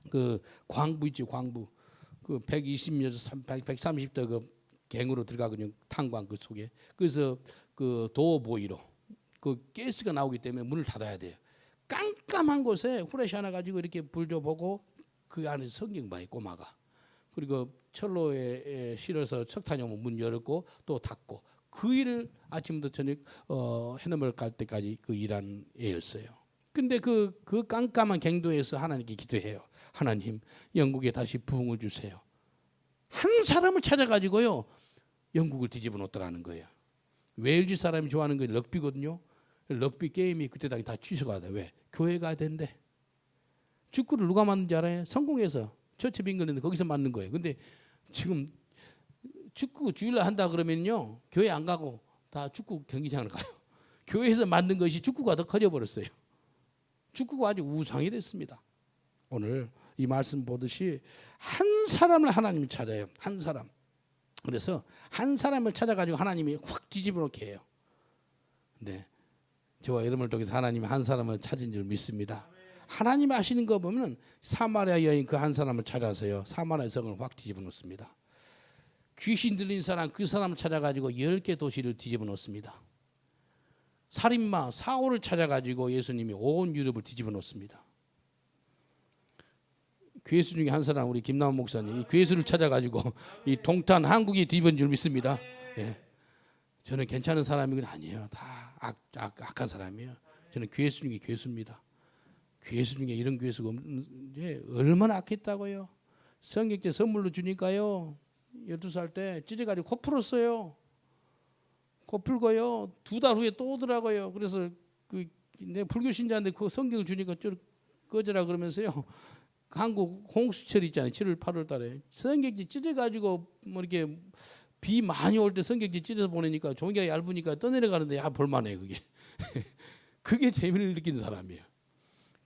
그 광부 있지 광부 그 120년 130대 그 갱으로 들어가거든요. 탄광 그 속에. 그래서 그 도어보이로 그 가스가 나오기 때문에 문을 닫아야 돼요. 깜깜한 곳에 후레쉬 하나 가지고 이렇게 불 줘보고 그 안에 성경 봐요 꼬마가. 그리고 철로에 실어서 석탄이 오면 문 열었고 또 닫고 그 일을 아침부터 저녁 해넘을 갈 때까지 그 일한 애였어요. 근데 그 깜깜한 갱도에서 하나님께 기도해요. 하나님 영국에 다시 부흥을 주세요. 한 사람을 찾아가지고요 영국을 뒤집어 놓더라는 거예요. 웨일즈 사람이 좋아하는 게 럭비거든요. 럭비 게임이 그때 당시 다 취소가 돼. 왜? 교회가 된대. 축구를 누가 만든지 알아요? 성공해서 처치 빙글인데 거기서 만든 거예요. 근데 지금 축구 주일날 한다 그러면요 교회 안 가고 다 축구 경기장을 가요. 교회에서 만든 것이 축구가 더 커져버렸어요. 축구가 아주 우상이 됐습니다. 오늘 이 말씀 보듯이 한 사람을 하나님이 찾아요. 한 사람. 그래서 한 사람을 찾아가지고 하나님이 확 뒤집어 놓게 해요. 근데 저와 여러분을 통해서 하나님이 한 사람을 찾은 줄 믿습니다. 하나님 아시는 거 보면 사마리아 여인 그 한 사람을 찾아서요 사마리아 성을 확 뒤집어 놓습니다. 귀신 들린 사람 그 사람을 찾아가지고 10개 도시를 뒤집어 놓습니다. 살인마 사울을 찾아가지고 예수님이 온 유럽을 뒤집어 놓습니다. 괴수 중에 한 사람 우리 김남원 목사님 이 괴수를 찾아가지고 이 동탄 한국이 뒤집은 줄 믿습니다. 예. 저는 괜찮은 사람이건 아니에요. 다 악한 사람이에요. 저는 괴수 중에 괴수입니다. 괴수 중에 이런 괴수가 없는 얼마나 악했다고요. 성경제 선물로 주니까요 12살 때 찢어가지고 코 풀었어요. 코 풀고요 2달 후에 또 오더라고요. 그래서 내 불교 신자인데 그 성경을 주니까 꺼져라 그러면서요 한국 홍수철 있잖아요. 7월 8월 달에 성경지 찢어가지고 뭐 이렇게 비 많이 올 때 성경지 찢어서 보내니까 종이가 얇으니까 떠내려가는데 볼만해 그게. 그게 재미를 느끼는 사람이에요.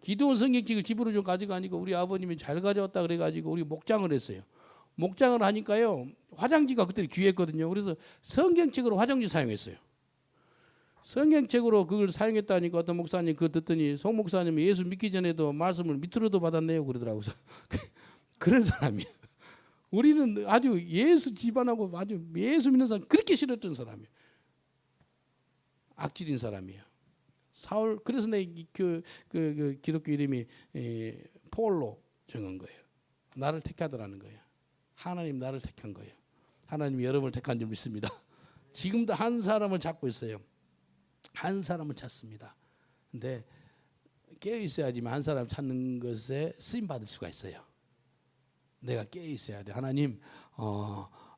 기도원 성경책을 집으로 좀 가져가니까 우리 아버님이 잘 가져왔다 그래가지고 우리 목장을 했어요. 목장을 하니까요 화장지가 그때 귀했거든요. 그래서 성경책으로 화장지 사용했어요. 성경책으로 그걸 사용했다니까 어떤 목사님 그거 듣더니 송 목사님이 예수 믿기 전에도 말씀을 밑으로도 받았네요 그러더라고요. 그런 사람이에요. 우리는 아주 예수 집안하고 아주 예수 믿는 사람 그렇게 싫었던 사람이에요. 악질인 사람이에요. 사울 그래서 내 그 기독교 이름이 폴로 정한 거예요. 나를 택하더라는 거예요. 하나님 나를 택한 거예요. 하나님이 여러분을 택한 줄 믿습니다. 지금도 한 사람을 찾고 있어요. 한 사람을 찾습니다. 근데 깨어 있어야지만 한 사람 찾는 것에 쓰임 받을 수가 있어요. 내가 깨어 있어야 돼. 하나님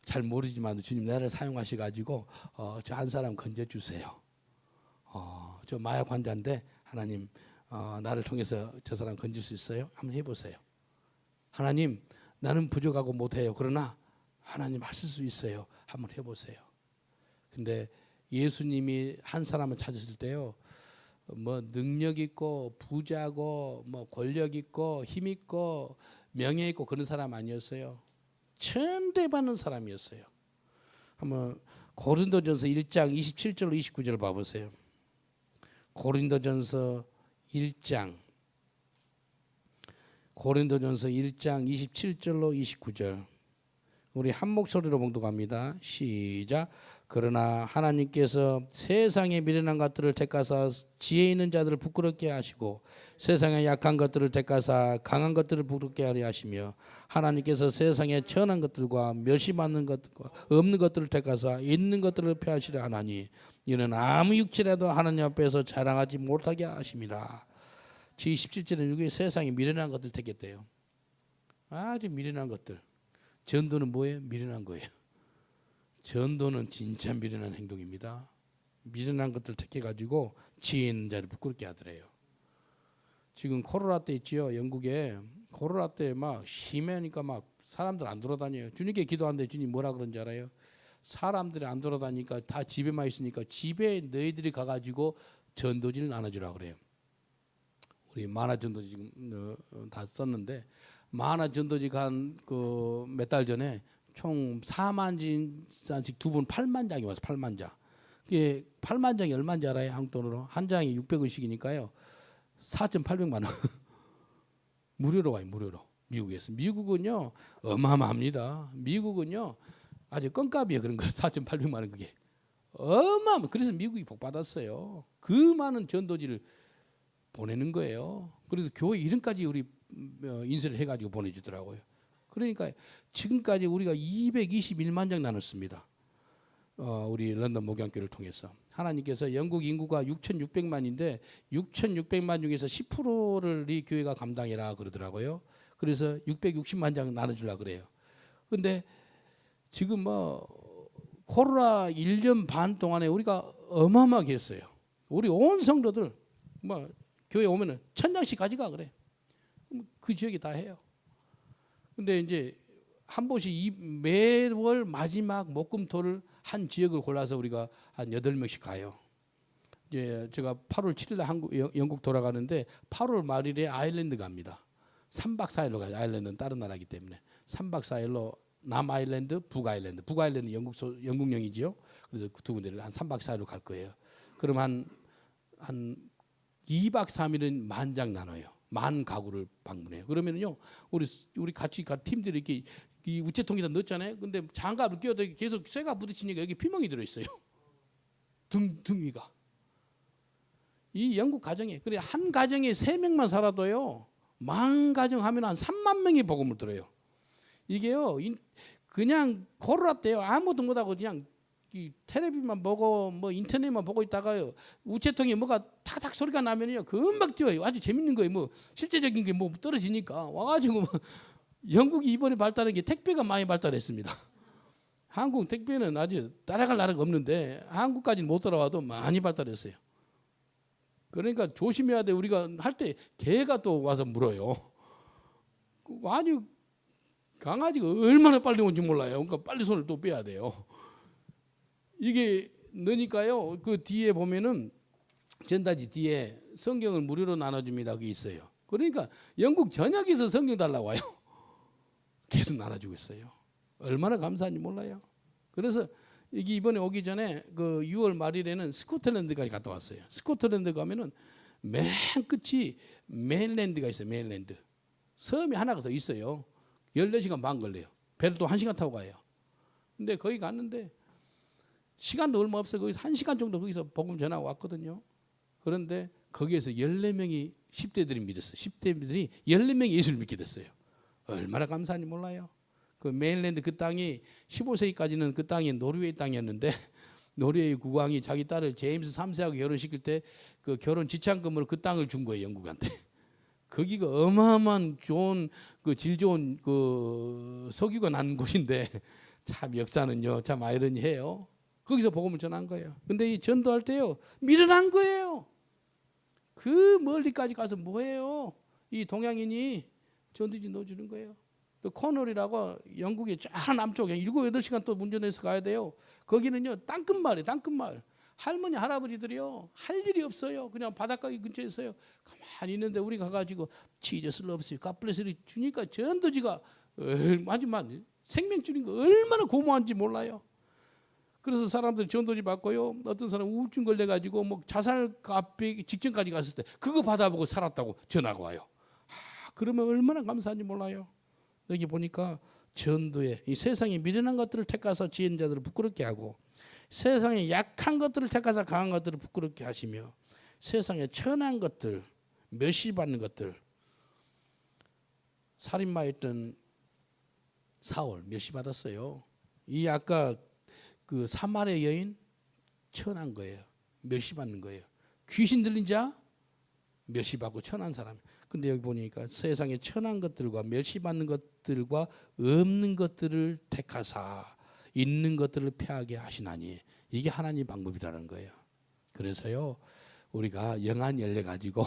잘 모르지만 주님 나를 사용하셔 가지고 저 한 사람 건져 주세요. 저 마약 환자인데 하나님 나를 통해서 저 사람 건질 수 있어요? 한번 해보세요. 하나님 나는 부족하고 못해요. 그러나 하나님 하실 수 있어요. 한번 해보세요. 근데 예수님이 한 사람을 찾으실 때요, 뭐 능력 있고 부자고 뭐 권력 있고 힘 있고 명예 있고 그런 사람 아니었어요. 천대받는 사람이었어요. 한번 고린도전서 1장 27절로 29절 봐보세요. 고린도전서 1장 27절로 29절 우리 한 목소리로 봉독합니다. 시작. 그러나 하나님께서 세상의 미련한 것들을 택하사 지혜 있는 자들을 부끄럽게 하시고 세상의 약한 것들을 택하사 강한 것들을 부끄럽게 하려 하시며 하나님께서 세상의 천한 것들과 멸시받는 것과 없는 것들을 택하사 있는 것들을 폐하시려 하나니 이는 아무 육체라도 하나님 앞에서 자랑하지 못하게 하심이라. 27절에 여기 세상에 미련한 것들 택했대요. 아주 미련한 것들. 전도는 뭐예요? 미련한 거예요. 전도는 진짜 미련한 행동입니다. 미련한 것들 택해가지고 지혜 있는 자를 부끄럽게 하더래요. 지금 코로나 때 있지요. 영국에 코로나 때 막 심하니까 막 사람들 안 돌아다녀요. 주님께 기도하는데 주님 뭐라 그런지 알아요? 사람들이 안 돌아다니니까 다 집에만 있으니까 집에 너희들이 가가지고 전도지를 나눠주라 그래요. 우리 만화 전도지 지금 다 썼는데 만화 전도지 간 그 몇 달 전에 총 4만 장씩 두 분 8만 장이 와서 8만 장. 그게 8만 장이 얼마인지 알아요? 한국 돈으로 한 장이 600원씩이니까요. 4,800만 원. 무료로 와요. 무료로. 미국에서. 미국은요 어마어마합니다. 미국은요 아주 껌값이에요. 그런 거 4,800만 원 그게. 어마어마. 그래서 미국이 복 받았어요. 그 많은 전도지를 보내는 거예요. 그래서 교회 이름까지 우리 인쇄를 해가지고 보내주더라고요. 그러니까 지금까지 우리가 221만 장 나눴습니다. 우리 런던 목양교를 통해서 하나님께서 영국 인구가 6,600만인데 6,600만 중에서 10%를 이 교회가 감당해라 그러더라고요. 그래서 660만 장 나눠주려고 그래요. 그런데 지금 뭐 코로나 1년 반 동안에 우리가 어마어마하게 했어요. 우리 온 성도들 뭐 교회 오면은 1,000장씩 가져가 그래. 그 지역이 다 해요. 근데 이제 한 번씩 매월 마지막 목금토를 한 지역을 골라서 우리가 한 8명씩 가요. 이제 제가 8월 7일에 영국 돌아가는데 8월 말일에 아일랜드 갑니다. 3박 4일로 가요. 아일랜드는 다른 나라이기 때문에 3박 4일로 남아일랜드, 북아일랜드. 북아일랜드 영국령이지요. 그래서 그 두 군데를 한 3박 4일로 갈 거예요. 그럼 한 2박 3일은 만장 나눠요. 만 가구를 방문해요. 그러면은요, 우리 같이 간 팀들이 이렇게 이 우체통에다 넣었잖아요. 근데 장갑을 끼워도 계속 쇠가 부딪히니까 여기 피멍이 들어 있어요. 등 위가. 이 영국 가정에 그래 한 가정에 3명만 살아도요, 만 가정 하면 한 3만 명이 복음을 들어요. 이게요, 그냥 코로나 때요 아무것도 못하고 그냥 이 텔레비만 보고 뭐 인터넷만 보고 있다가요 우체통에 뭐가 탁탁 소리가 나면요 금방 뛰어요. 아주 재밌는 거예요. 뭐 실제적인 게 뭐 떨어지니까 와가지고 뭐 영국이 이번에 발달한 게 택배가 많이 발달했습니다. 한국 택배는 아주 따라갈 나라가 없는데 한국까지는 못 따라와도 많이 발달했어요. 그러니까 조심해야 돼. 우리가 할 때 개가 또 와서 물어요. 아주 강아지가 얼마나 빨리 온지 몰라요. 그러니까 빨리 손을 또 빼야 돼요. 이게 넣으니까요. 그 뒤에 보면은 전단지 뒤에 성경을 무료로 나눠줍니다. 그게 있어요. 그러니까 영국 전역에서 성경 달라고 와요. 계속 나눠주고 있어요. 얼마나 감사한지 몰라요. 그래서 이게 이번에 오기 전에 그 6월 말일에는 스코틀랜드까지 갔다 왔어요. 스코틀랜드 가면은 맨 끝이 메인랜드가 있어요. 메인랜드. 섬이 하나가 더 있어요. 14시간 반 걸려요. 배를 또 1시간 타고 가요. 근데 거기 갔는데 시간도 얼마 없어요. 거기서 1시간 정도 거기서 복음 전하고 왔거든요. 그런데 거기에서 14명이 10대들이 믿었어요. 10대들이 14명이 예수를 믿게 됐어요. 얼마나 감사한지 몰라요. 그 메인랜드 그 땅이 15세기까지는 그 땅이 노르웨이 땅이었는데 노르웨이 국왕이 자기 딸을 제임스 3세하고 결혼시킬 때 그 결혼 지참금으로 그 땅을 준 거예요. 영국한테. 거기가 어마어마한 좋은 그 질 좋은 그 석유가 나는 곳인데 참 역사는요 참 아이러니해요. 거기서 복음을 전한 거예요. 근데 이 전도할 때요 미련한 거예요. 그 멀리까지 가서 뭐해요? 이 동양인이 전도지 넣어주는 거예요. 또 코널이라고 영국의 쫙 남쪽에 7, 8시간 또 운전해서 가야 돼요. 거기는요 땅끝마을이에요. 땅끝마을. 할머니 할아버지들이요 할 일이 없어요. 그냥 바닷가 근처에 있어요. 가만히 있는데 우리 가가지고 Jesus loves you, God bless you 주니까 전도지가 하지만 생명 주는 거 얼마나 고마운지 몰라요. 그래서 사람들 전도지 받고요. 어떤 사람 우울증 걸려가지고 뭐 자살 앞에 직전까지 갔을 때 그거 받아보고 살았다고 전화가 와요. 그러면 얼마나 감사한지 몰라요. 여기 보니까 전도에 이 세상에 미련한 것들을 택하서 지은 자들을 부끄럽게 하고 세상에 약한 것들을 택하서 강한 것들을 부끄럽게 하시며 세상에 천한 것들 멸시받는 것들 살인마였던 사울 멸시받았어요. 이 아까 그 사마리아 여인 천한 거예요. 멸시받는 거예요. 귀신 들린 자 멸시받고 천한 사람. 근데 여기 보니까 세상에 천한 것들과 멸시받는 것들과 없는 것들을 택하사 있는 것들을 폐하게 하시나니 이게 하나님 방법이라는 거예요. 그래서요 우리가 영안 열려 가지고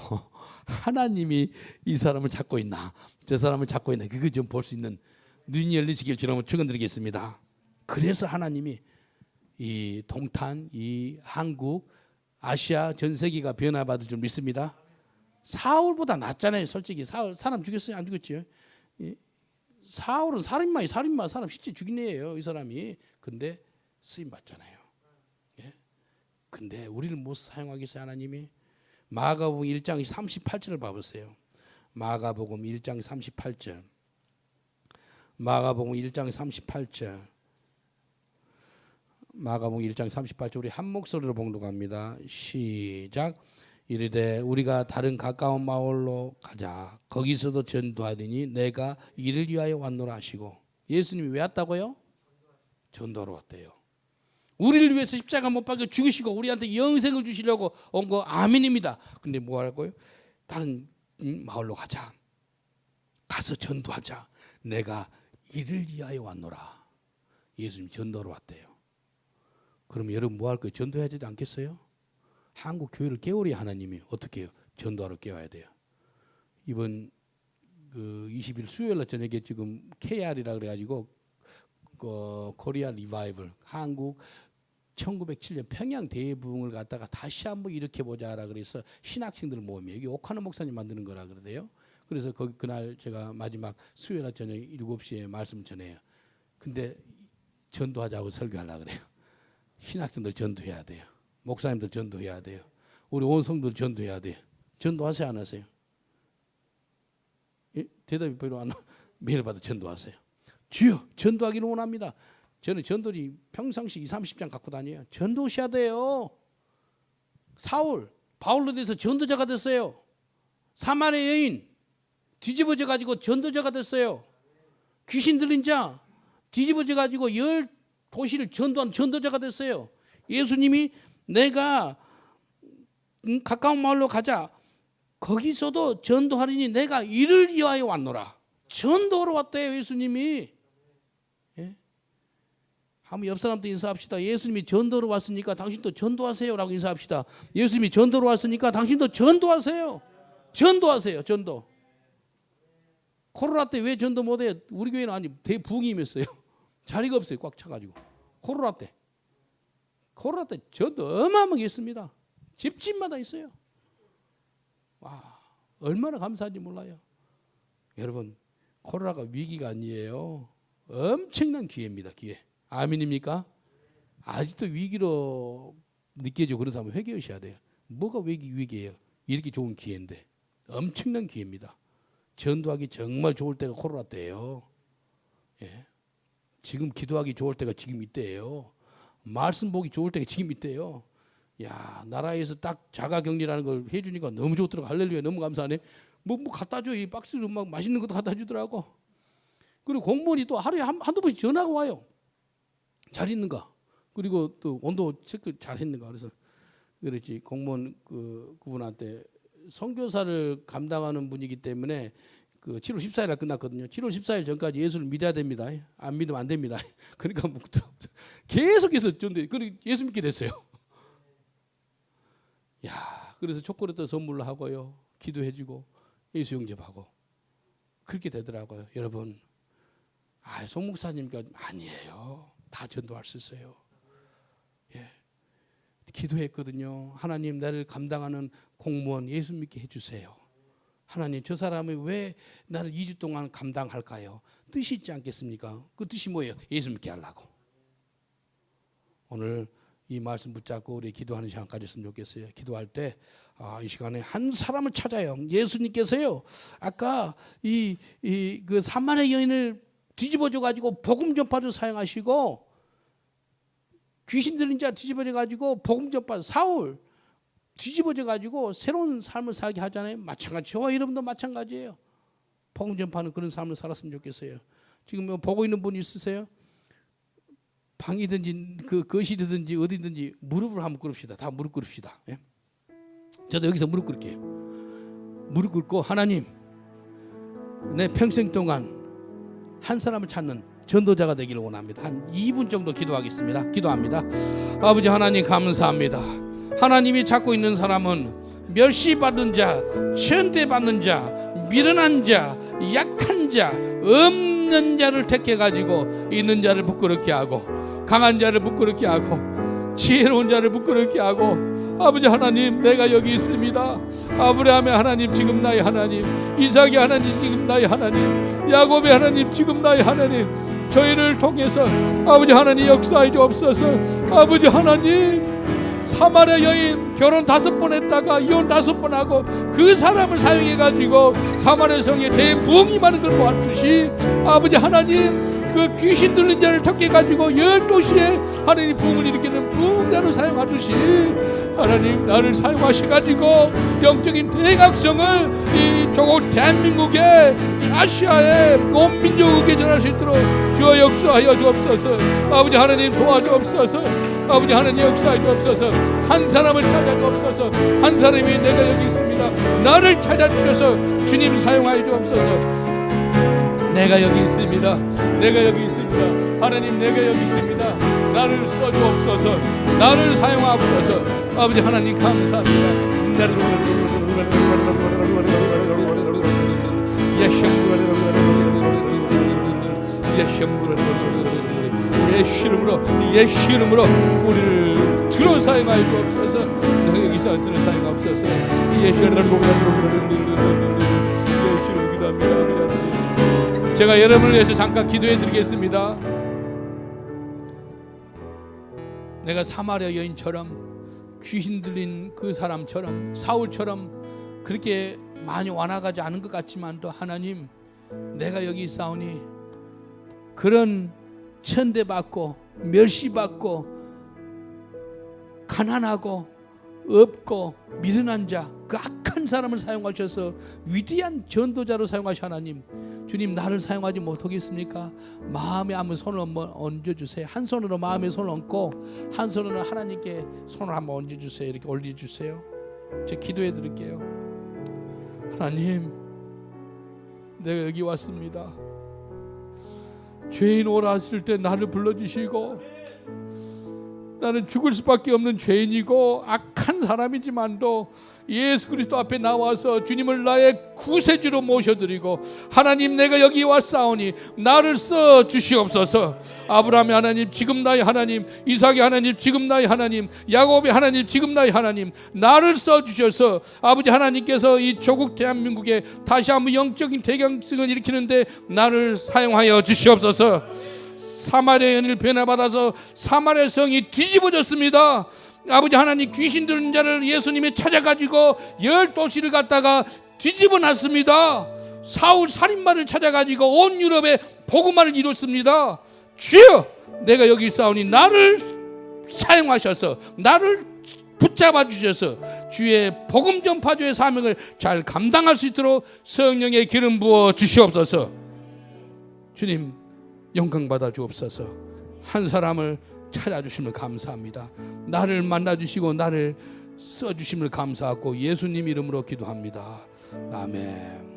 하나님이 이 사람을 찾고 있나 저 사람을 찾고 있나 그거 좀 볼 수 있는 눈이 열리시길 주님으로 축원드리겠습니다. 그래서 하나님이 이 동탄, 이 한국, 아시아 전 세계가 변화받을 줄 믿습니다. 사울보다 낫잖아요. 솔직히 사울 사람 죽였어요? 안 죽였지요? 사울은 살인마 사람 실제 죽인 애예요. 이 사람이. 근데 쓰임 받잖아요. 예? 근데 우리를 못 사용하겠어요 하나님이? 마가복음 1장 38절을 봐보세요. 마가복음 1장 38절. 마가복음 1장 38절. 마가복음 1장 38절 우리 한 목소리로 봉독합니다. 시작. 이르되 우리가 다른 가까운 마을로 가자. 거기서도 전도하리니 내가 이를 위하여 왔노라 하시고 예수님이 왜 왔다고요? 전도하러 왔대요. 우리를 위해서 십자가 못 박혀 죽으시고 우리한테 영생을 주시려고 온 거 아멘입니다. 근데 뭐 할 거예요? 다른 마을로 가자. 가서 전도하자. 내가 이를 위하여 왔노라. 예수님 전도하러 왔대요. 그럼 여러분 뭐 할 거예요? 전도해야 되지 않겠어요? 한국 교회를 깨우리 하나님이 어떻게 해요? 전도하러 깨워야 돼요. 이번 그 20일 수요일 날 저녁에 지금 KR이라 그래가지고 코리아 리바이벌 한국 1907년 평양 대부흥을 갖다가 다시 한번 일으켜 보자라 그래서 신학생들 모임이 여기 오카노 목사님 만드는 거라 그러대요. 그래서 거기 그날 제가 마지막 수요일 날 저녁 7시에 말씀 전해요. 근데 전도하자고 설교하려고 그래요. 신학생들 전도해야 돼요. 목사님들 전도해야 돼요. 우리 온 성도들 전도해야 돼요. 전도하세요 안 하세요? 예? 대답이 별로 안 나와. 매일 받아 전도하세요. 주여 전도하기를 원합니다. 저는 전도지 평상시 20-30장 갖고 다녀요. 전도하셔야 돼요. 사울 바울로 돼서 전도자가 됐어요. 사마리아 여인 뒤집어져 가지고 전도자가 됐어요. 귀신 들린 자 뒤집어져 가지고 10도시를 전도한 전도자가 됐어요. 예수님이 내가 가까운 마을로 가자. 거기서도 전도하리니 내가 이를 위하여 왔노라. 전도하러 왔대요 예수님이. 예? 한번 옆 사람도 인사합시다. 예수님이 전도로 왔으니까 당신도 전도하세요 라고 인사합시다. 예수님이 전도로 왔으니까 당신도 전도하세요. 전도하세요. 전도. 코로나 때 왜 전도 못해요? 우리 교회는 아니 대부흥이었어요. 자리가 없어요. 꽉 차가지고. 코로나 때 전도 어마어마하게 했습니다. 집집마다 있어요. 와, 얼마나 감사한지 몰라요. 여러분 코로나가 위기가 아니에요. 엄청난 기회입니다. 기회. 아멘입니까? 아직도 위기로 느껴지고 그런 사람은 회개하셔야 돼요. 뭐가 위기예요? 이렇게 좋은 기회인데 엄청난 기회입니다. 전도하기 정말 좋을 때가 코로나 때예요. 예. 지금 기도하기 좋을 때가 지금 이때예요. 말씀 보기 좋을 때가 지금 이때예요. 야, 나라에서 딱 자가격리라는 걸 해주니까 너무 좋더라고. 할렐루야, 너무 감사하네. 뭐 갖다 줘. 이 박스로 막 맛있는 것도 갖다 주더라고. 그리고 공무원이 또 하루에 한두 번씩 전화가 와요. 잘 있는가? 그리고 또 온도 체크 잘 했는가? 그래서 그랬지. 공무원 그분한테 선교사를 감당하는 분이기 때문에 그 7월 14일에 끝났거든요. 7월 14일 전까지 예수를 믿어야 됩니다. 안 믿으면 안 됩니다. 그러니까 계속해서 예수 믿게 됐어요. 야, 그래서 초콜릿 선물로 하고요, 기도해주고 예수 영접하고 그렇게 되더라고요. 여러분, 송 목사님과 아니에요. 다 전도할 수 있어요. 예, 기도했거든요. 하나님, 나를 감당하는 공무원 예수 믿게 해주세요. 하나님, 저 사람이 왜 나를 2주 동안 감당할까요? 뜻이 있지 않겠습니까? 그 뜻이 뭐예요? 예수 믿게 하려고. 오늘 이 말씀 붙잡고 우리 기도하는 시간 가졌으면 좋겠어요. 기도할 때 이 시간에 한 사람을 찾아요. 예수님께서요, 아까 그 사마리아 여인을 뒤집어져 가지고 복음 전파로 사용하시고, 귀신 들린 자 뒤집어져 가지고 복음 전파, 사울 뒤집어져 가지고 새로운 삶을 살게 하잖아요. 마찬가지, 저와 여러분도 마찬가지예요. 복음 전파는 그런 삶을 살았으면 좋겠어요. 지금 뭐 보고 있는 분 있으세요? 방이든지 그 거실이든지 어디든지 무릎을 한번 꿇읍시다. 다 무릎 꿇읍시다. 예? 저도 여기서 무릎 꿇을게요. 무릎 꿇고, 하나님, 내 평생 동안 한 사람을 찾는 전도자가 되기를 원합니다. 한 2분 정도 기도하겠습니다. 기도합니다. 아버지 하나님, 감사합니다. 하나님이 찾고 있는 사람은 멸시받은 자, 천대받는 자, 미련한 자, 약한 자, 없는 자를 택해가지고 있는 자를 부끄럽게 하고, 강한 자를 부끄럽게 하고, 지혜로운 자를 부끄럽게 하고, 아버지 하나님, 내가 여기 있습니다. 아브라함의 하나님 지금 나의 하나님, 이삭의 하나님 지금 나의 하나님, 야곱의 하나님 지금 나의 하나님, 저희를 통해서 아버지 하나님 역사해 주옵소서. 아버지 하나님, 사마리아 여인 결혼 5번 했다가 이혼 5번 하고 그 사람을 사용해 가지고 사마리아 성에 대부흥이 많은 걸 보았듯이, 아버지 하나님, 그 귀신 들린 자를 턱해 가지고 12시에 하나님 부흥을 일으키는 부흥자로 사용하듯이 하나님, 나를 사용하셔 가지고 영적인 대각성을 이 조국 대한민국의 이 아시아의 온 민족에게 전할 수 있도록 주여 역사하여 주옵소서. 아버지 하나님, 도와주옵소서. 아버지 하나님, 역사해 주옵소서. 한 사람을 찾아 주옵소서. 한 사람이 내가 여기 있습니다, 나를 찾아주셔서 주님 사용하여 주옵소서. 내가 여기 있습니다. 내가 여기 있습니다. 하나님, 내가 여기 있습니다. 나를 써주옵소서. 나를 사용하옵소서. 아버지 하나님, 감사합니다. 예수 이름으로 우리를 들어 사용하여 주옵소서. 내가 여기서 들어 사용하옵소서. 예수 이름으로 기도합니다. 제가 여러분을 위해서 잠깐 기도해 드리겠습니다. 내가 사마리아 여인처럼, 귀신 들린 그 사람처럼, 사울처럼 그렇게 많이 완화가지 않은 것 같지만도, 하나님, 내가 여기 있사오니 그런 천대받고 멸시받고 가난하고 없고 미련한 자, 그 악한 사람을 사용하셔서 위대한 전도자로 사용하셔. 하나님, 주님, 나를 사용하지 못하겠습니까? 마음에 한번 손을 한번 얹어주세요. 한 손으로 마음에 손을 얹고 한 손으로 하나님께 손을 한번 얹어주세요. 이렇게 올려주세요. 제가 기도해 드릴게요. 하나님, 내가 여기 왔습니다. 죄인 오라 하실 때 나를 불러주시고, 나는 죽을 수밖에 없는 죄인이고 악한 사람이지만도 예수 그리스도 앞에 나와서 주님을 나의 구세주로 모셔드리고, 하나님, 내가 여기 왔사오니 나를 써 주시옵소서. 아브라함의 하나님 지금 나의 하나님, 이삭의 하나님 지금 나의 하나님, 야곱의 하나님 지금 나의 하나님, 나를 써 주셔서 아버지 하나님께서 이 조국 대한민국에 다시 한번 영적인 대경승을 일으키는데 나를 사용하여 주시옵소서. 사마리아 여인을 변화받아서 사마리아 성이 뒤집어졌습니다. 아버지 하나님, 귀신 들린 자를 예수님이 찾아가지고 12시를 갖다가 뒤집어 놨습니다. 사울 살인마를 찾아가지고 온 유럽에 복음화를 이뤘습니다. 주여, 내가 여기 있사오니 나를 사용하셔서, 나를 붙잡아 주셔서 주의 복음 전파주의 사명을 잘 감당할 수 있도록 성령의 기름 부어 주시옵소서. 주님, 영광 받아 주옵소서. 한 사람을 찾아주시면 감사합니다. 나를 만나주시고 나를 써주심을 감사하고 예수님 이름으로 기도합니다. 아멘.